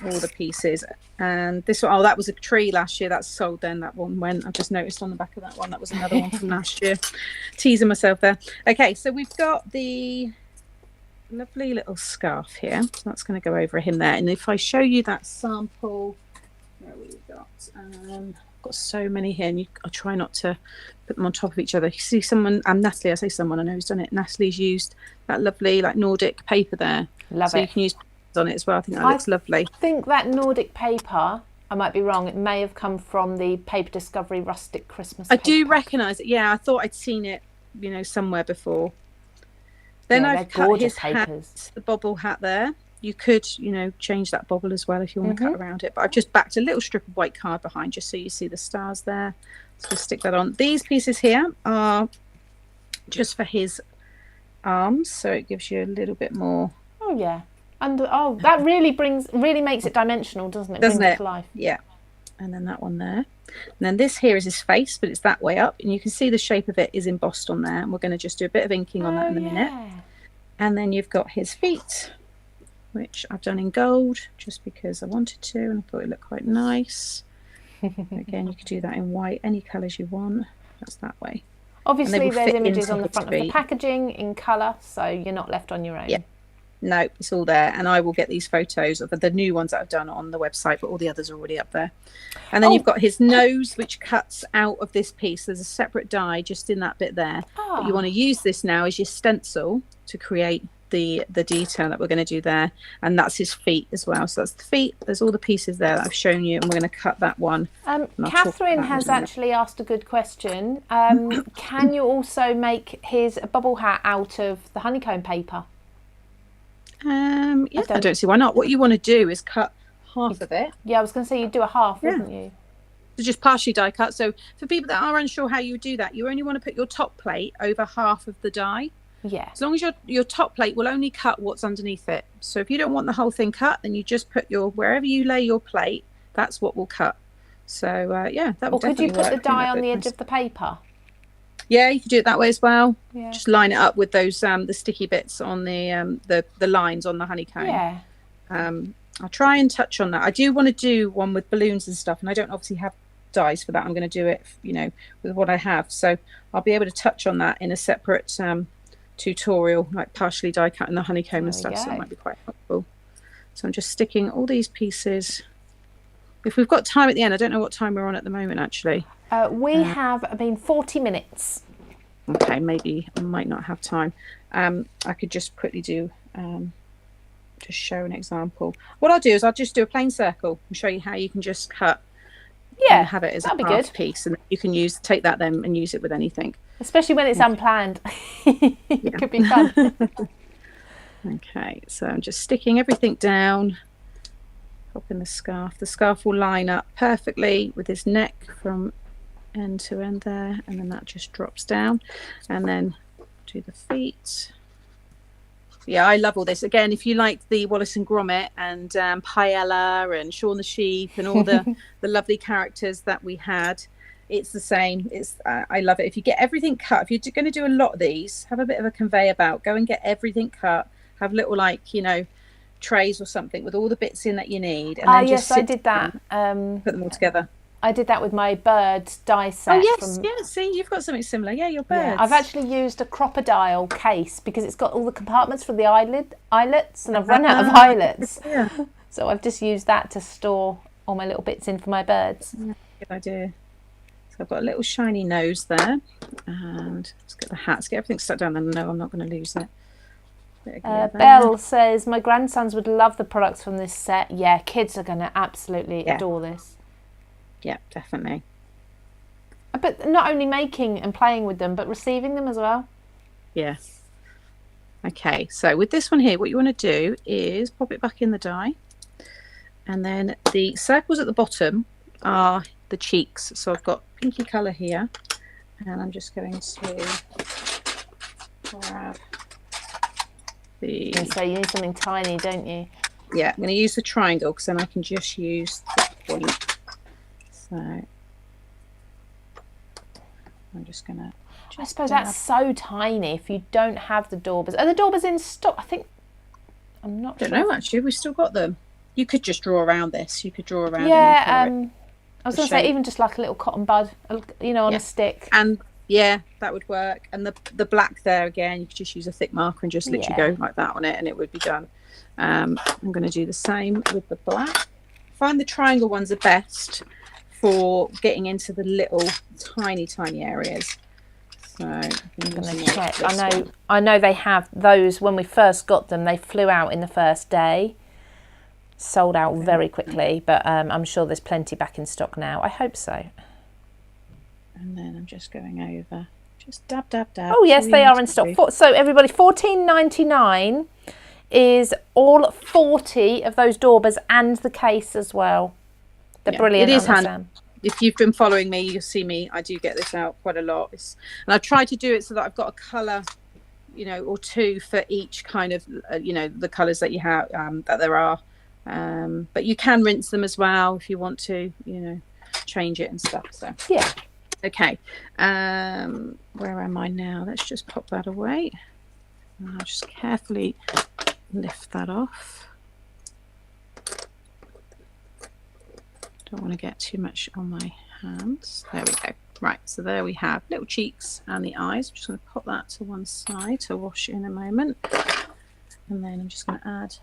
all the pieces. And this one, oh, that was a tree last year, that's sold then. That one went, I just noticed on the back of that one, that was another one from last year. Teasing myself there. Okay, so we've got the lovely little scarf here, so that's going to go over him there. And if I show you that sample, where we got I've got so many here, and I'll try not to put them on top of each other. You see someone, Natalie, I say someone, I know who's done it, Natalie's used that lovely like Nordic paper there. Love so it. you can use on it as well. I think that looks lovely. I think that Nordic paper, I might be wrong, it may have come from the Paper Discovery Rustic Christmas I paper do pack. recognise it. Yeah, I thought I'd seen it, you know, somewhere before. Then Yeah, I've cut his papers. hat, the bobble hat there. You could, you know, change that bobble as well if you want to cut around it. But I've just backed a little strip of white card behind just so you see the stars there. So we'll stick that on. These pieces here are just for his arms, so it gives you a little bit more. Oh yeah. And oh, that really makes it dimensional, doesn't it? Doesn't brings it? It to life. Yeah. And then that one there. And then this here is his face, but it's that way up, and you can see the shape of it is embossed on there, and we're going to just do a bit of inking on that in a minute. And then you've got his feet, which I've done in gold just because I wanted to and I thought it looked quite nice. Again, you could do that in white, any colours you want. That's that way. Obviously there's images on the front of the packaging in colour, so you're not left on your own. Yeah. No, it's all there, and I will get these photos of the new ones that I've done on the website, but all the others are already up there. And then you've got his nose, which cuts out of this piece. There's a separate die just in that bit there. But you want to use this now as your stencil to create the detail that we're going to do there. And that's his feet as well. So that's the feet. There's all the pieces there that I've shown you, and we're going to cut that one. Catherine has actually asked a good question. Can you also make his bubble hat out of the honeycomb paper? Yeah, I don't see why not. What you want to do is cut half of it. Yeah, I was going to say you'd do a half, wouldn't you? So just partially die cut. So for people that are unsure how you would do that, you only want to put your top plate over half of the die. Yeah. As long as your top plate will only cut what's underneath it. So if you don't want the whole thing cut, then you just put wherever you lay your plate, that's what will cut. So yeah, that would definitely work. Or could you put the die on the edge of the paper? Yeah, you can do it that way as well. Yeah. Just line it up with those the sticky bits on the lines on the honeycomb. Yeah. I'll try and touch on that. I do want to do one with balloons and stuff, and I don't obviously have dies for that. I'm going to do it, you know, with what I have. So I'll be able to touch on that in a separate tutorial, like partially die cutting the honeycomb and stuff. So it might be quite helpful. So I'm just sticking all these pieces. If we've got time at the end, I don't know what time we're on at the moment actually. We have 40 minutes. Okay, maybe I might not have time. I could just quickly do just show an example. What I'll do is I'll just do a plain circle and show you how you can just cut. Yeah, and have it as a half piece, and you can take that then and use it with anything. Especially when it's unplanned. It could be fun. Okay, so I'm just sticking everything down. Popping the scarf. The scarf will line up perfectly with his neck from end to end there, and then that just drops down, and then do the feet. Yeah, I love all this. Again, if you like the Wallace and Gromit and Paella and Shaun the Sheep and all the lovely characters that we had, it's the same. It's I love it. If you get everything cut, if you're going to do a lot of these, have a bit of a conveyor belt. Go and get everything cut. Have little trays or something with all the bits in that you need. And then yes, I did that. Put them all together. I did that with my bird die set. Oh yes, yeah. See, you've got something similar. Yeah, your birds. Yeah, I've actually used a crocodile case because it's got all the compartments for the eyelets, and I've run out of eyelets. Yeah. So I've just used that to store all my little bits in for my birds. Yeah, good idea. So I've got a little shiny nose there, and let's get the hats. Get everything stuck down. And no, I'm not going to lose it. Belle says my grandsons would love the products from this set. Yeah, kids are going to absolutely adore this. Yeah, definitely. But not only making and playing with them, but receiving them as well. Yeah. Okay, so with this one here, what you want to do is pop it back in the die. And then the circles at the bottom are the cheeks. So I've got pinky colour here. And I'm just going to grab So you need something tiny, don't you? Yeah, I'm going to use the triangle because then I can just use the point. So I'm just going to... I suppose that's so tiny if you don't have the daubers. Are the daubers in stock? I think... I'm not sure. I don't know, actually. We've still got them. You could just draw around this. You could draw around I was going to say, even just like a little cotton bud, you know, on a stick. And yeah, that would work. And the black there, again, you could just use a thick marker and just literally go like that on it and it would be done. I'm going to do the same with the black. I find the triangle ones are best for getting into the little tiny areas. So I'm going to check. I know they have those. When we first got them, they flew out in the first day, sold out very quickly, but I'm sure there's plenty back in stock now. I hope so. And then I'm just going over, just dab. Oh yes, they are in stock. So everybody, $14.99 is all 40 of those daubers and the case as well. They're brilliant. It is handy. If you've been following me, you'll see me. I do get this out quite a lot. And I've tried to do it so that I've got a colour, you know, or two for each kind of, you know, the colours that you have, that there are. But you can rinse them as well if you want to, you know, change it and stuff. So yeah. Okay. Where am I now? Let's just pop that away. And I'll just carefully lift that off. Don't want to get too much on my hands. There we go. Right, so there we have little cheeks and the eyes. I'm just going to pop that to one side to wash in a moment. And then I'm just going to add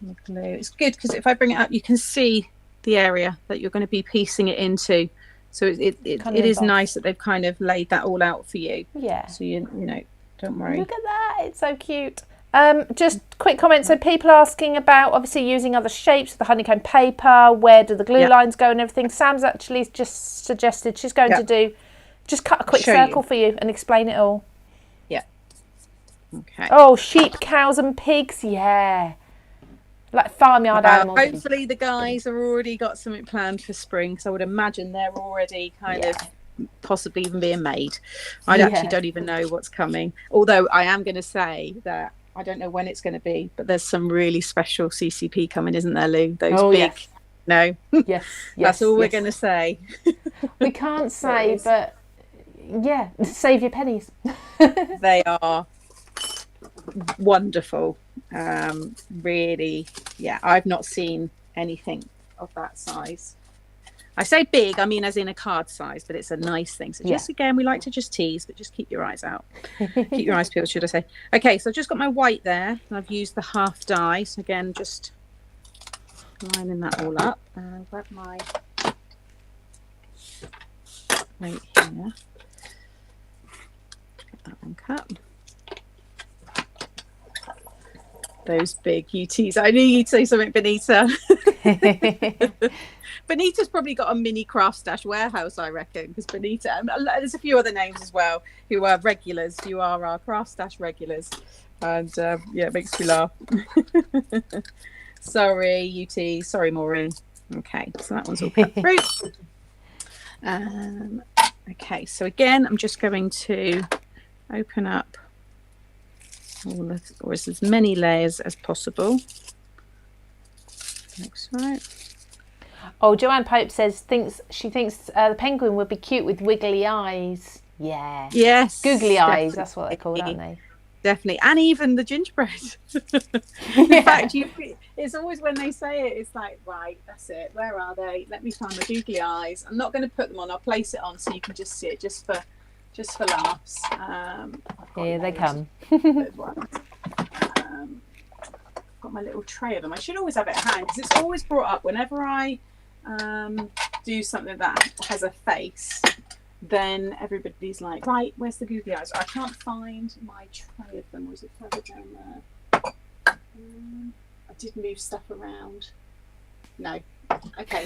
the glue. It's good because if I bring it up, you can see the area that you're going to be piecing it into. So it is nice that they've kind of laid that all out for you. Yeah. So you know, don't worry. Look at that, it's so cute. Just quick comment. So people asking about obviously using other shapes of the honeycomb paper. Where do the glue lines go and everything? Sam's actually just suggested she's going to just cut a quick circle for you and explain it all. Yeah. Okay. Oh, sheep, cows, and pigs. Yeah. Like farmyard animals. Hopefully the guys have already got something planned for spring, because I would imagine they're already kind of possibly even being made. I actually don't even know what's coming. Although I am going to say that I don't know when it's going to be, but there's some really special CCP coming, isn't there, Lou? Those big. Yes. No. Yes. That's all we're going to say. We can't say, but yeah, save your pennies. They are wonderful. Really, I've not seen anything of that size. I say big, I mean as in a card size, but it's a nice thing. So just again, we like to just tease, but just keep your eyes out. Keep your eyes peeled, should I say. Okay, so I've just got my white there, and I've used the half die. So again, just lining that all up. And I've got my right here. Get that one cut. Those big UTs. I knew you'd say something, Benita. Benita's probably got a mini CraftStash warehouse, I reckon, because Benita, and there's a few other names as well who are regulars. You are our CraftStash regulars, and it makes me laugh. Sorry, UT. Sorry, Maureen. Okay, so that one's all cut through. Okay, so again, I'm just going to open up or as many layers as possible. Looks right. Oh, Joanne Pope says she thinks the penguin would be cute with wiggly eyes. Yeah. Yes. Googly eyes. That's what they're called, aren't they? Definitely, and even the gingerbread. In fact, it's always when they say it, it's like, right, that's it. Where are they? Let me find my googly eyes. I'm not going to put them on. I'll place it on so you can just see it, just for laughs. Here they come. Got my little tray of them. I should always have it at hand because it's always brought up whenever I do something that has a face. Then everybody's like, right, where's the googly eyes? I can't find my tray of them. Was it further down there? I did move stuff around. No. Okay.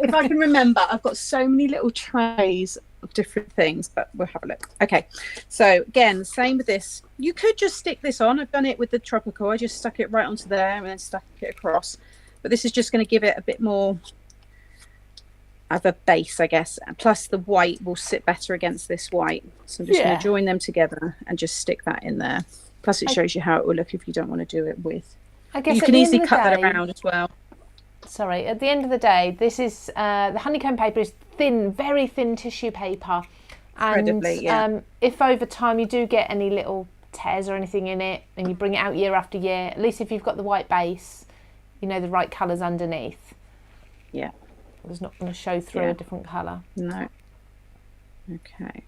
If I can remember, I've got so many little trays of different things, but we'll have a look. Okay, so again, same with this. You could just stick this on. I've done it with the tropical. I just stuck it right onto there and then stuck it across. But this is just going to give it a bit more of a base, I guess. Plus the white will sit better against this white. So I'm just going to join them together and just stick that in there. Plus it shows you how it will look if you don't want to do it with. I guess you can easily cut that around as well. Sorry, at the end of the day, this is the honeycomb paper is thin, very thin tissue paper. And if over time you do get any little tears or anything in it and you bring it out year after year, at least if you've got the white base, you know the right colours underneath. Yeah. It's not going to show through a different colour. No. Okay.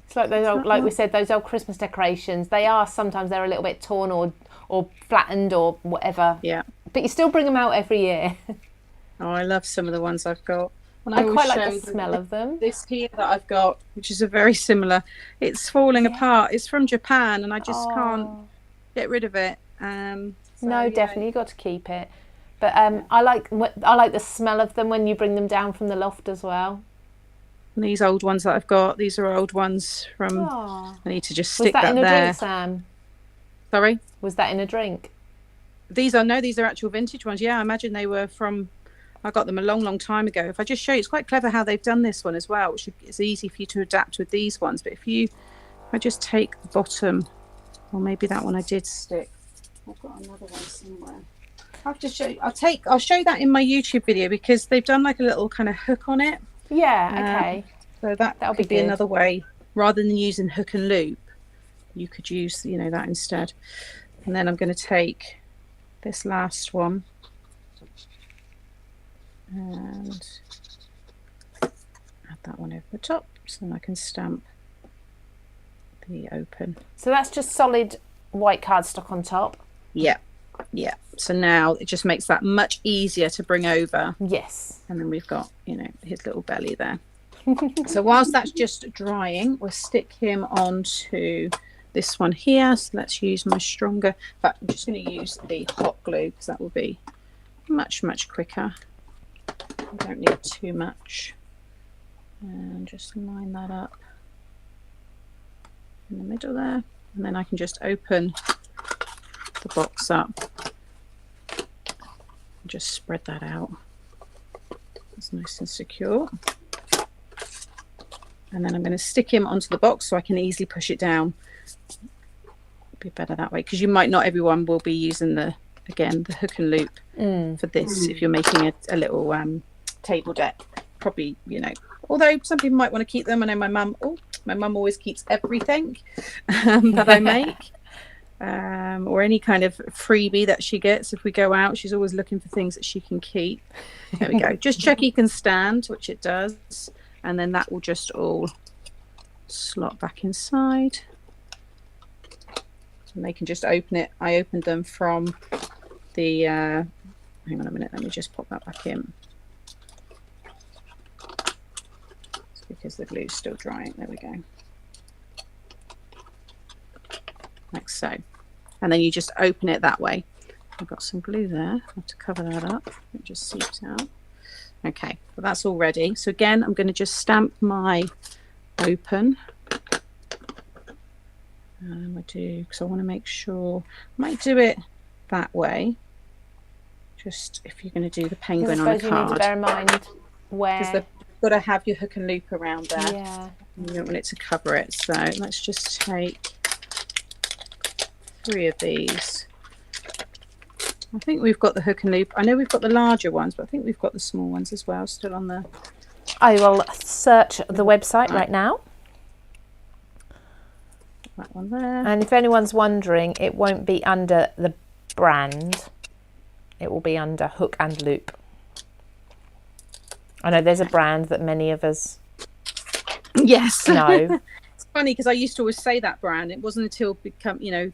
It's like those old, like we said, those old Christmas decorations. Sometimes they're a little bit torn or flattened or whatever. Yeah. But you still bring them out every year. Oh, I love some of the ones I've got. And I quite like the smell of them. This here that I've got, which is a very similar, it's falling apart. It's from Japan and I just can't get rid of it. Definitely, you've got to keep it. But I like the smell of them when you bring them down from the loft as well. And these old ones that I've got, these are old ones from, I need to just stick that there. Was that in a drink, Sam? Sorry? Was that in a drink? These are actual vintage ones. Yeah, I imagine they were from, I got them a long, long time ago. If I just show you, it's quite clever how they've done this one as well, which is easy for you to adapt with these ones. But if I just take the bottom, or maybe that one I did stick. I've got another one somewhere. I'll just show you. I'll show you that in my YouTube video because they've done like a little kind of hook on it. Yeah, okay. So that'll be another way. Rather than using hook and loop, you could use, that instead. And then I'm going to take this last one and add that one over the top so then I can stamp the open. So that's just solid white cardstock on top? Yeah. So now it just makes that much easier to bring over. Yes. And then we've got, his little belly there. So whilst that's just drying, we'll stick him onto this one here. So let's use my stronger. In fact, I'm just going to use the hot glue because that will be much, much quicker. I don't need too much. And just line that up in the middle there. And then I can just open the box up and just spread that out. It's nice and secure. And then I'm going to stick him onto the box so I can easily push it down. It'd be better that way because not everyone will be using the hook and loop for this. If you're making a little table deck, probably, although some people might want to keep them. I know my mum always keeps everything that I make. Or any kind of freebie that she gets if we go out. She's always looking for things that she can keep. There we go. Just check it can stand, which it does. And then that will just all slot back inside. And they can just open it. I opened them from the, hang on a minute, let me just pop that back in. It's because the glue's still drying. There we go. Like so. And then you just open it that way. I've got some glue there. I have to cover that up. It just seeps out. Okay, well that's all ready. So again, I'm going to just stamp my open. And I do, because I want to make sure, I might do it that way. Just if you're going to do the penguin on a card. You need to bear in mind where. Because you've got to have your hook and loop around there. Yeah. You don't want it to cover it. So let's just take 3 of these. I think we've got the hook and loop. I know we've got the larger ones, but I think we've got the small ones as well still on the... I will search the website right now. That one there. And if anyone's wondering, it won't be under the brand. It will be under hook and loop. I know there's a brand that many of us know. Funny because I used to always say that brand. It wasn't until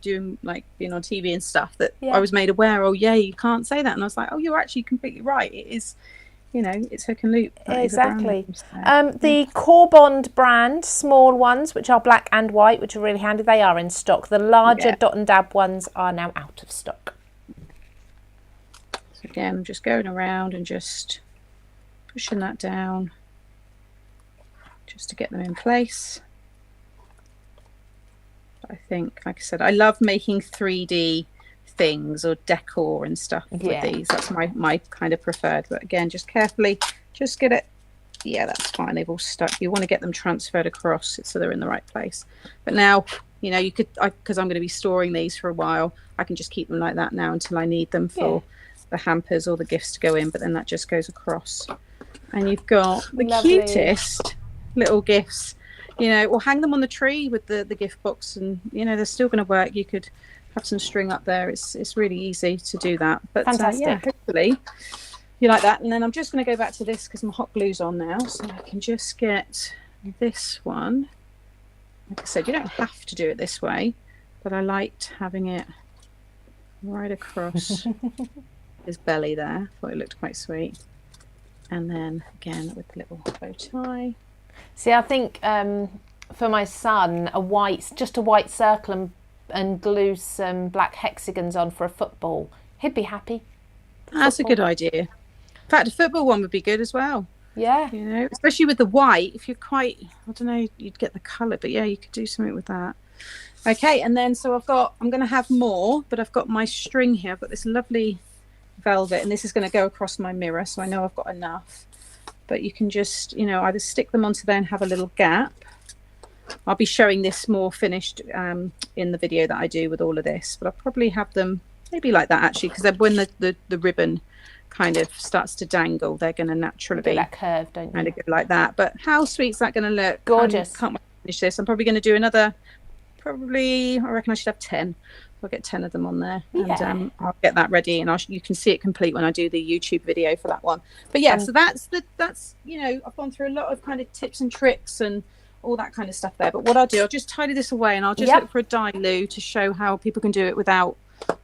doing like being on TV and stuff that I was made aware. Oh yeah, you can't say that. And I was like, oh, you're actually completely right. It is, it's hook and loop. Exactly. The Core Bond brand, small ones, which are black and white, which are really handy. They are in stock. The larger dot and dab ones are now out of stock. So again, I'm just going around and just pushing that down, just to get them in place. I think, like I said, I love making 3D things or decor and stuff with these. That's my kind of preferred. But again, just carefully, just get it yeah, that's fine. They've all stuck. You want to get them transferred across so they're in the right place. But now, you know, you could, because I'm going to be storing these for a while, I can just keep them like that now until I need them for the hampers or the gifts to go in. But then that just goes across. And you've got the cutest little gifts, you know, or hang them on the tree with the gift box, and, you know, they're still going to work. You could have some string up there. It's really easy to do that. But fantastic. Yeah, hopefully you like that. And then I'm just going to go back to this because my hot glue's on now, so I can just get this one. Like I said, you don't have to do it this way, but I liked having it right across his belly there. Thought it looked quite sweet. And then again with the little bow tie. See, I think for my son, just a white circle and glue some black hexagons on for a football. He'd be happy. That's a good idea. In fact, a football one would be good as well. Yeah. You know, especially with the white. If you're quite, I don't know, you'd get the colour, but yeah, you could do something with that. Okay, and then so I'm going to have more, but I've got my string here. I've got this lovely velvet, and this is going to go across my mirror, so I know I've got enough. But you can just, you know, either stick them onto there and have a little gap. I'll be showing this more finished in the video that I do with all of this, but I'll probably have them maybe like that actually, because when the ribbon kind of starts to dangle, they're going to naturally do that curve, don't you? Kind of go like that. But how sweet is that going to look? Gorgeous. Can't wait to finish this. I'm probably going to do another. I reckon I should have 10. I'll get 10 of them on there, and I'll get that ready, and you can see it complete when I do the YouTube video for that one. But yeah, so that's you know, I've gone through a lot of kind of tips and tricks and all that kind of stuff there. But what I'll do, I'll just tidy this away, and I'll just look for a die Lou to show how people can do it without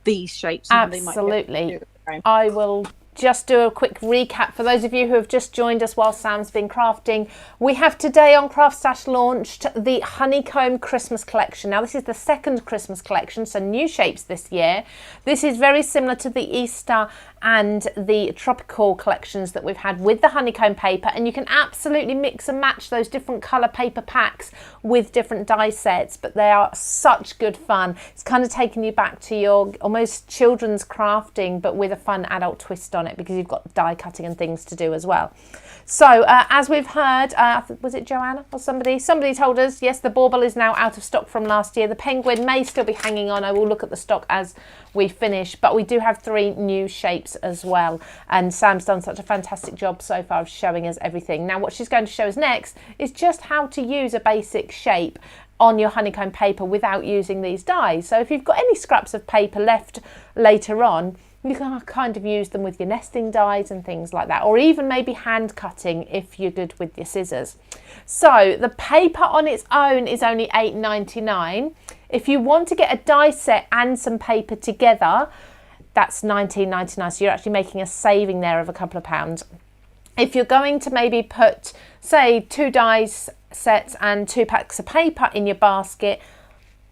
these shapes. Absolutely. I will just do a quick recap for those of you who have just joined us while Sam's been crafting. We have today on CraftStash launched the Honeycomb Christmas collection. Now this is the second Christmas collection, so new shapes this year. This is very similar to the Easter and the tropical collections that we've had with the honeycomb paper, and you can absolutely mix and match those different colour paper packs with different die sets, but they are such good fun. It's kind of taking you back to your almost children's crafting, but with a fun adult twist on it, because you've got die cutting and things to do as well. So as we've heard, was it Joanna or somebody told us, yes, the bauble is now out of stock from last year. The penguin may still be hanging on. I will look at the stock as we finish, but we do have 3 new shapes as well, and Sam's done such a fantastic job so far of showing us everything. Now what she's going to show us next is just how to use a basic shape on your honeycomb paper without using these dies. So if you've got any scraps of paper left later on, you can kind of use them with your nesting dies and things like that, or even maybe hand cutting if you're good with your scissors. So the paper on its own is only $8.99. If you want to get a die set and some paper together, that's $19.99. So you're actually making a saving there of a couple of pounds. If you're going to maybe put, say, 2 dies sets and 2 packs of paper in your basket,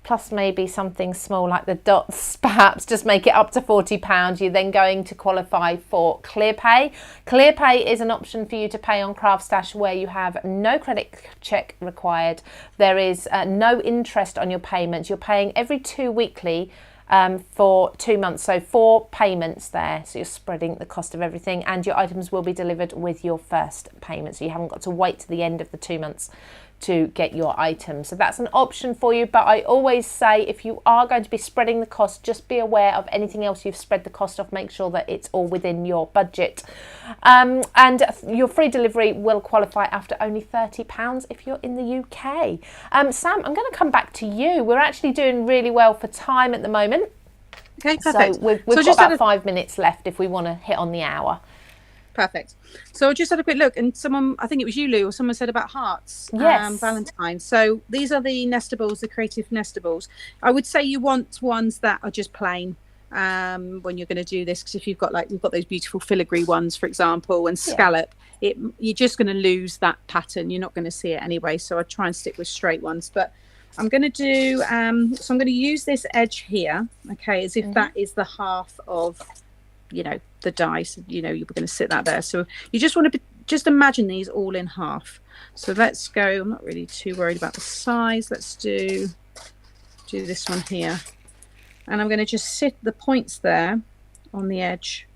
plus maybe something small like the dots, perhaps just make it up to £40, you're then going to qualify for ClearPay. ClearPay is an option for you to pay on CraftStash where you have no credit check required. There is no interest on your payments. You're paying every 2 weekly for 2 months, so 4 payments there, so you're spreading the cost of everything, and your items will be delivered with your first payment, so you haven't got to wait to the end of the 2 months to get your items. So that's an option for you, but I always say if you are going to be spreading the cost, just be aware of anything else you've spread the cost of. Make sure that it's all within your budget, and your free delivery will qualify after only £30 if you're in the UK. Sam, I'm going to come back to you. We're actually doing really well for time at the moment. Okay, perfect. So we've got about 5 minutes left if we want to hit on the hour. Perfect. So I just had a quick look, and someone, I think it was you, Lou, or someone said about hearts. Yes. Valentine. So these are the nestables, the creative nestables. I would say you want ones that are just plain when you're going to do this, because if you've got those beautiful filigree ones, for example, and scallop, you're just going to lose that pattern. You're not going to see it anyway. So I try and stick with straight ones. But I'm going to do, so I'm going to use this edge here, okay, as if that is the half of, you know, the dice, you know, you're going to sit that there. So you just want to just imagine these all in half. So let's go, I'm not really too worried about the size. Let's do this one here. And I'm going to just sit the points there on the edge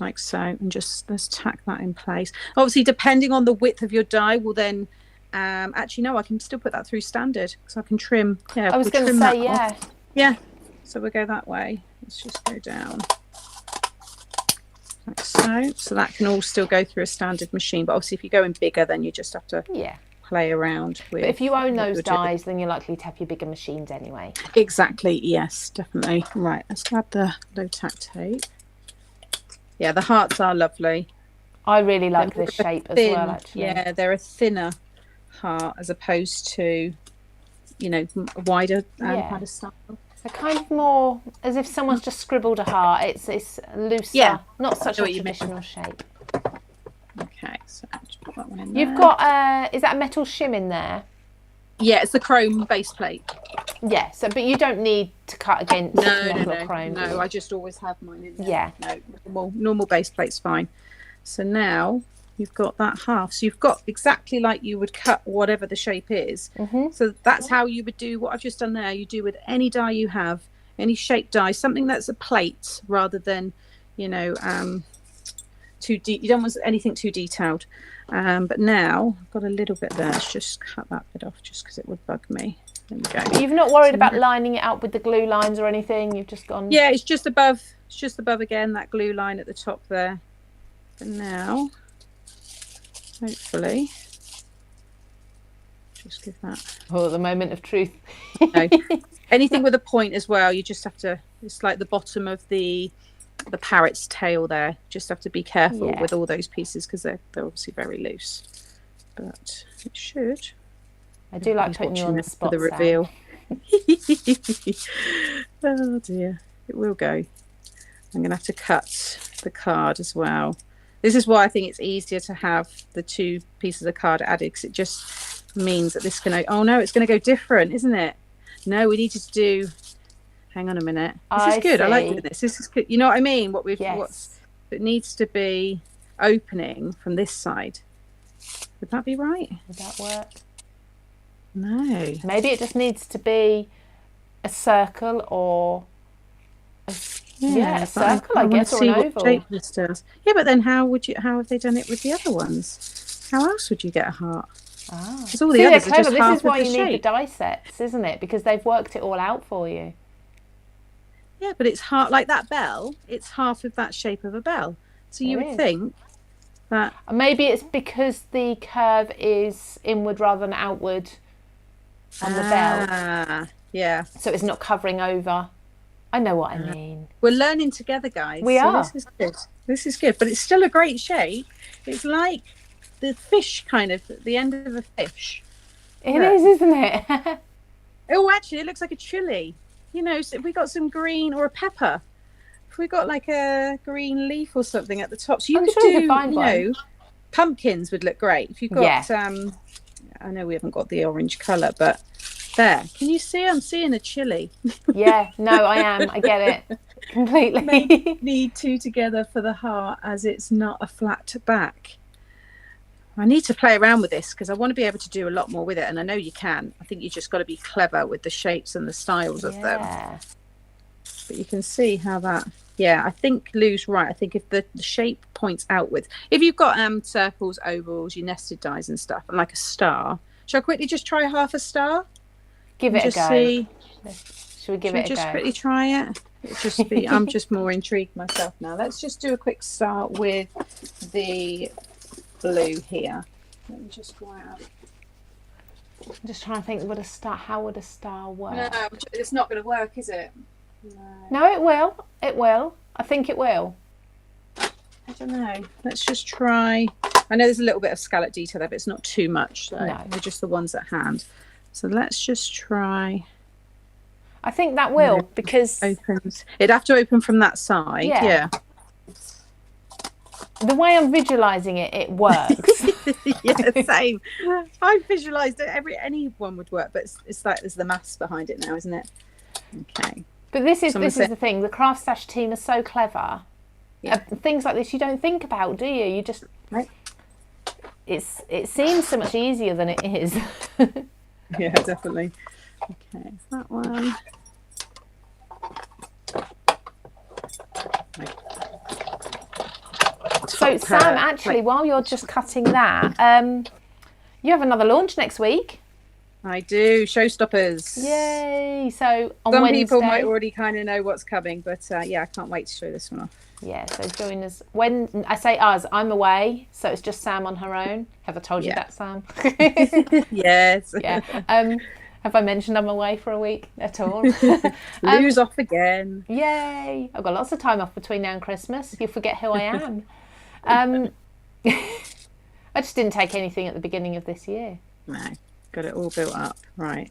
like so, and just let's tack that in place. Obviously, depending on the width of your die, will then actually no, I can still put that through standard because I can trim. Yeah, I was going to say, yeah. Yeah, so we'll go that way. Let's just go down like so. So that can all still go through a standard machine, but obviously if you're going bigger, then you just have to play around with. But if you own those dies, then you're likely to have your bigger machines anyway. Exactly. Yes, definitely. Right, let's grab the low tack tape. Yeah, the hearts are lovely. I really like this shape as well, actually. Yeah, they're a thinner heart as opposed to, you know, a wider kind of style. They're kind of more as if someone's just scribbled a heart. It's looser, not such a traditional shape. Okay, so just put that one in there. You've got, is that a metal shim in there? Yeah, it's the chrome base plate. Yeah, so but you don't need to cut against metal or chrome. No, I just always have mine in there. Yeah. No, normal base plate's fine. So now you've got that half. So you've got exactly like you would cut whatever the shape is. So that's how you would do what I've just done there. You do with any die you have, any shaped die, something that's a plate rather than, you know, you don't want anything too detailed. But now I've got a little bit there. Let's just cut that bit off just because it would bug me. There we go. You've not worried about lining it up with the glue lines or anything? You've just gone... Yeah, it's just above again, that glue line at the top there. But now, hopefully, just give that... Oh, the moment of truth. No. Anything with a point as well, you just have to... It's like the bottom of the parrot's tail there. Just have to be careful with all those pieces because they're obviously very loose. But it should... I do like putting you on the spot, for the reveal. Oh dear, it will go. I'm going to have to cut the card as well. This is why I think it's easier to have the two pieces of card added because it just means that this can... Oh no, it's going to go different, isn't it? No, we needed to do... Hang on a minute. This is good. I like doing this. This is good. You know what I mean? It needs to be opening from this side. Would that be right? Would that work? No. Maybe it just needs to be a circle or a circle, I guess, or an oval. Shape this does. Yeah, but then how have they done it with the other ones? How else would you get a heart? Because all the others are just half This is why of the you shape. need the die sets, isn't it? Because they've worked it all out for you. Yeah, but it's like that bell. It's half of that shape of a bell. So you would think that maybe it's because the curve is inward rather than outward on the bell. Yeah. So it's not covering over. I know what I mean. We're learning together, guys. We are. This is good. This is good, but it's still a great shape. It's like the fish, kind of the end of a fish. It is, isn't it? Oh, actually, it looks like a chili. You know, so if we got some green or a pepper, if we got like a green leaf or something at the top, so you could do, you know, pumpkins would look great. If you've got, I know we haven't got the orange colour, but there, can you see? I'm seeing a chili. Yeah, no, I am. I get it completely. Need two together for the heart, as it's not a flat back. I need to play around with this because I want to be able to do a lot more with it, and I know you can. I think you just got to be clever with the shapes and the styles of them. But you can see how that... Yeah, I think Lou's right. I think if the shape points outwards, if you've got circles, ovals, your nested dies and stuff, and like a star, shall I quickly just try half a star? Give it a go. Should we give it a go? Just quickly try it? Just be. I'm just more intrigued myself now. Let's just do a quick start with the blue here. Let me just go out. I'm just trying to think, how would a star work? No, it's not going to work, is it? No, it will. It will. I think it will. I don't know. Let's just try. I know there's a little bit of scallop detail there, but it's not too much. So no. They're just the ones at hand. So let's just try. I think that will, because... Opens. It'd have to open from that side. Yeah. The way I'm visualising it, it works. Yeah, same. I visualised it. Anyone would work, but it's like there's the maths behind it now, isn't it? Okay. But this is the thing. The CraftStash team are so clever. Yeah. Things like this you don't think about, do you? You just... Right. It seems so much easier than it is. Yeah, definitely. Okay, that one. Right. So Sam, actually, while you're just cutting that, you have another launch next week. I do. Showstoppers. Yay! So on Some Wednesday, people might already kind of know what's coming, but yeah, I can't wait to show this one off. Yeah, so join us. When I say us, I'm away, so it's just Sam on her own. Have I told you that, Sam? Yes. Yeah. Have I mentioned I'm away for a week at all? Lose off again. Yay! I've got lots of time off between now and Christmas. You'll forget who I am. I just didn't take anything at the beginning of this year. No, got it all built up. Right.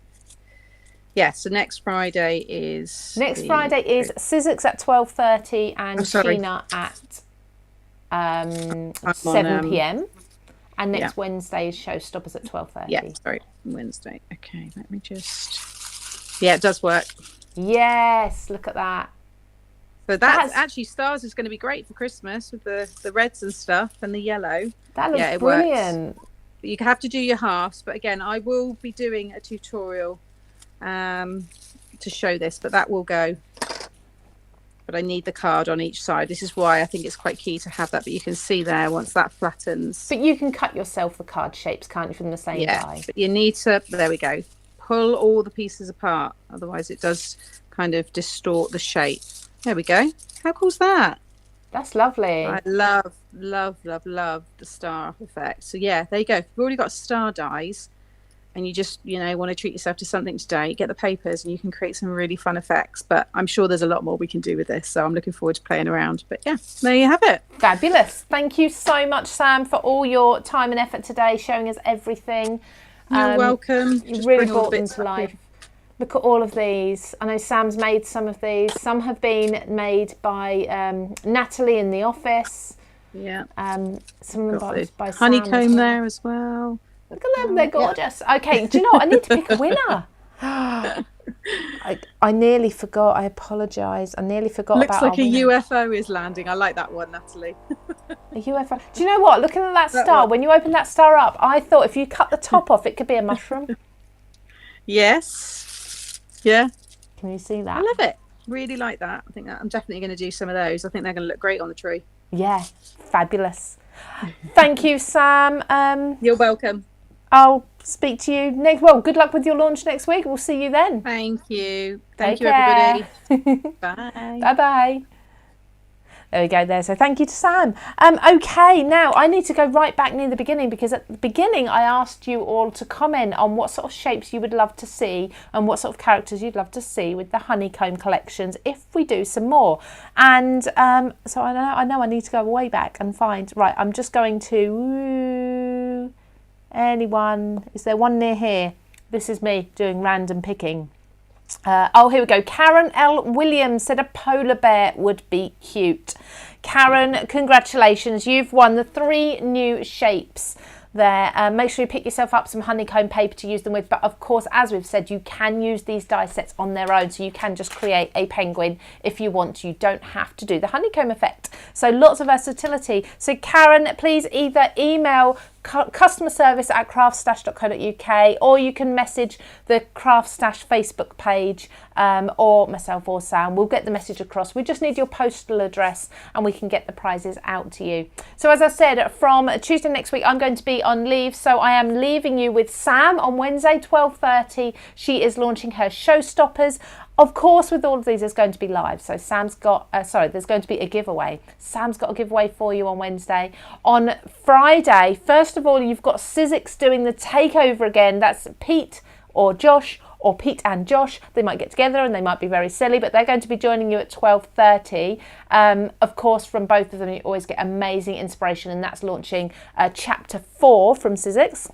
Yeah, so next Friday is... Friday is Sizzix at 12:30 and Sheena at 7 p.m. And next Wednesday is Showstoppers at 12:30. Yeah, sorry, Wednesday. Okay, let me just... Yeah, it does work. Yes, look at that. So that's actually, stars is going to be great for Christmas with the reds and stuff and the yellow. That looks brilliant. Works. You have to do your halves, but again, I will be doing a tutorial to show this, but that will go. But I need the card on each side. This is why I think it's quite key to have that, but you can see there once that flattens. But you can cut yourself the card shapes, can't you, from the same die? But you need to, there we go, pull all the pieces apart, otherwise it does kind of distort the shape. There we go. How cool's that? That's lovely. I love the star effect. So yeah, there you go. We've already got star dies, and you just, want to treat yourself to something today, get the papers and you can create some really fun effects. But I'm sure there's a lot more we can do with this, so I'm looking forward to playing around. But yeah, there you have it. Fabulous. Thank you so much, Sam, for all your time and effort today, showing us everything. You're welcome. You really brought them to life. Look at all of these. I know Sam's made some of these. Some have been made by Natalie in the office. Yeah. Some of them by Sam. Honeycomb there as well. Look at them, they're gorgeous. Yeah. Okay, do you know what? I need to pick a winner. I nearly forgot. I apologise. I nearly forgot about our winner. Looks like a UFO is landing. I like that one, Natalie. A UFO. Do you know what? Looking at that star, when you open that star up, I thought if you cut the top off, it could be a mushroom. Yes. Yeah. Can you see that? I love it. Really like that. I think I'm definitely going to do some of those. I think they're going to look great on the tree. Yeah, fabulous. Thank you, Sam. You're welcome. I'll speak to you next. Well, good luck with your launch next week. We'll see you then. Thank you. Thank you, everybody. Bye. Bye-bye. There we go there. So thank you to Sam. Okay, now I need to go right back near the beginning, because at the beginning I asked you all to comment on what sort of shapes you would love to see and what sort of characters you'd love to see with the honeycomb collections if we do some more. And so I know I need to go way back and find. Right, I'm just going to... anyone? Is there one near here? This is me doing random picking. Oh, here we go. Karen L. Williams said a polar bear would be cute. Karen, congratulations. You've won the 3 new shapes there. Make sure you pick yourself up some honeycomb paper to use them with. But of course, as we've said, you can use these die sets on their own. So you can just create a penguin if you want to. You don't have to do the honeycomb effect. So lots of versatility. So Karen, please either email customer service at craftstash.co.uk, or you can message the CraftStash Facebook page, or myself or Sam. We'll get the message across. We just need your postal address and we can get the prizes out to you. So as I said, from Tuesday next week I'm going to be on leave, so I am leaving you with Sam on Wednesday 12:30. She is launching her Showstoppers. Of course, with all of these, there's going to be live. So Sam's got, there's going to be a giveaway. Sam's got a giveaway for you on Wednesday. On Friday, first of all, you've got Sizzix doing the takeover again. That's Pete or Josh, or Pete and Josh. They might get together and they might be very silly, but they're going to be joining you at 12:30. Of course, from both of them, you always get amazing inspiration, and that's launching chapter 4 from Sizzix.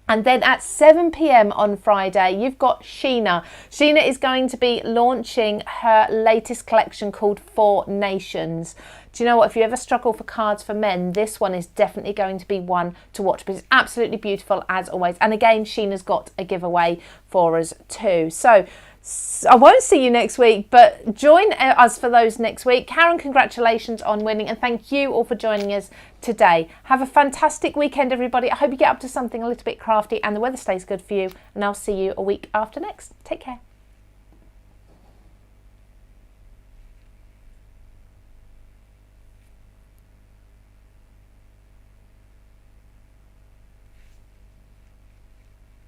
And then at 7 p.m. on Friday, you've got Sheena. Sheena is going to be launching her latest collection called 4 Nations. Do you know what? If you ever struggle for cards for men, this one is definitely going to be one to watch, but it's absolutely beautiful as always. And again, Sheena's got a giveaway for us too. So I won't see you next week, but join us for those next week. Karen, congratulations on winning, and thank you all for joining us today. Have a fantastic weekend, everybody. I hope you get up to something a little bit crafty and the weather stays good for you, and I'll see you a week after next. Take care.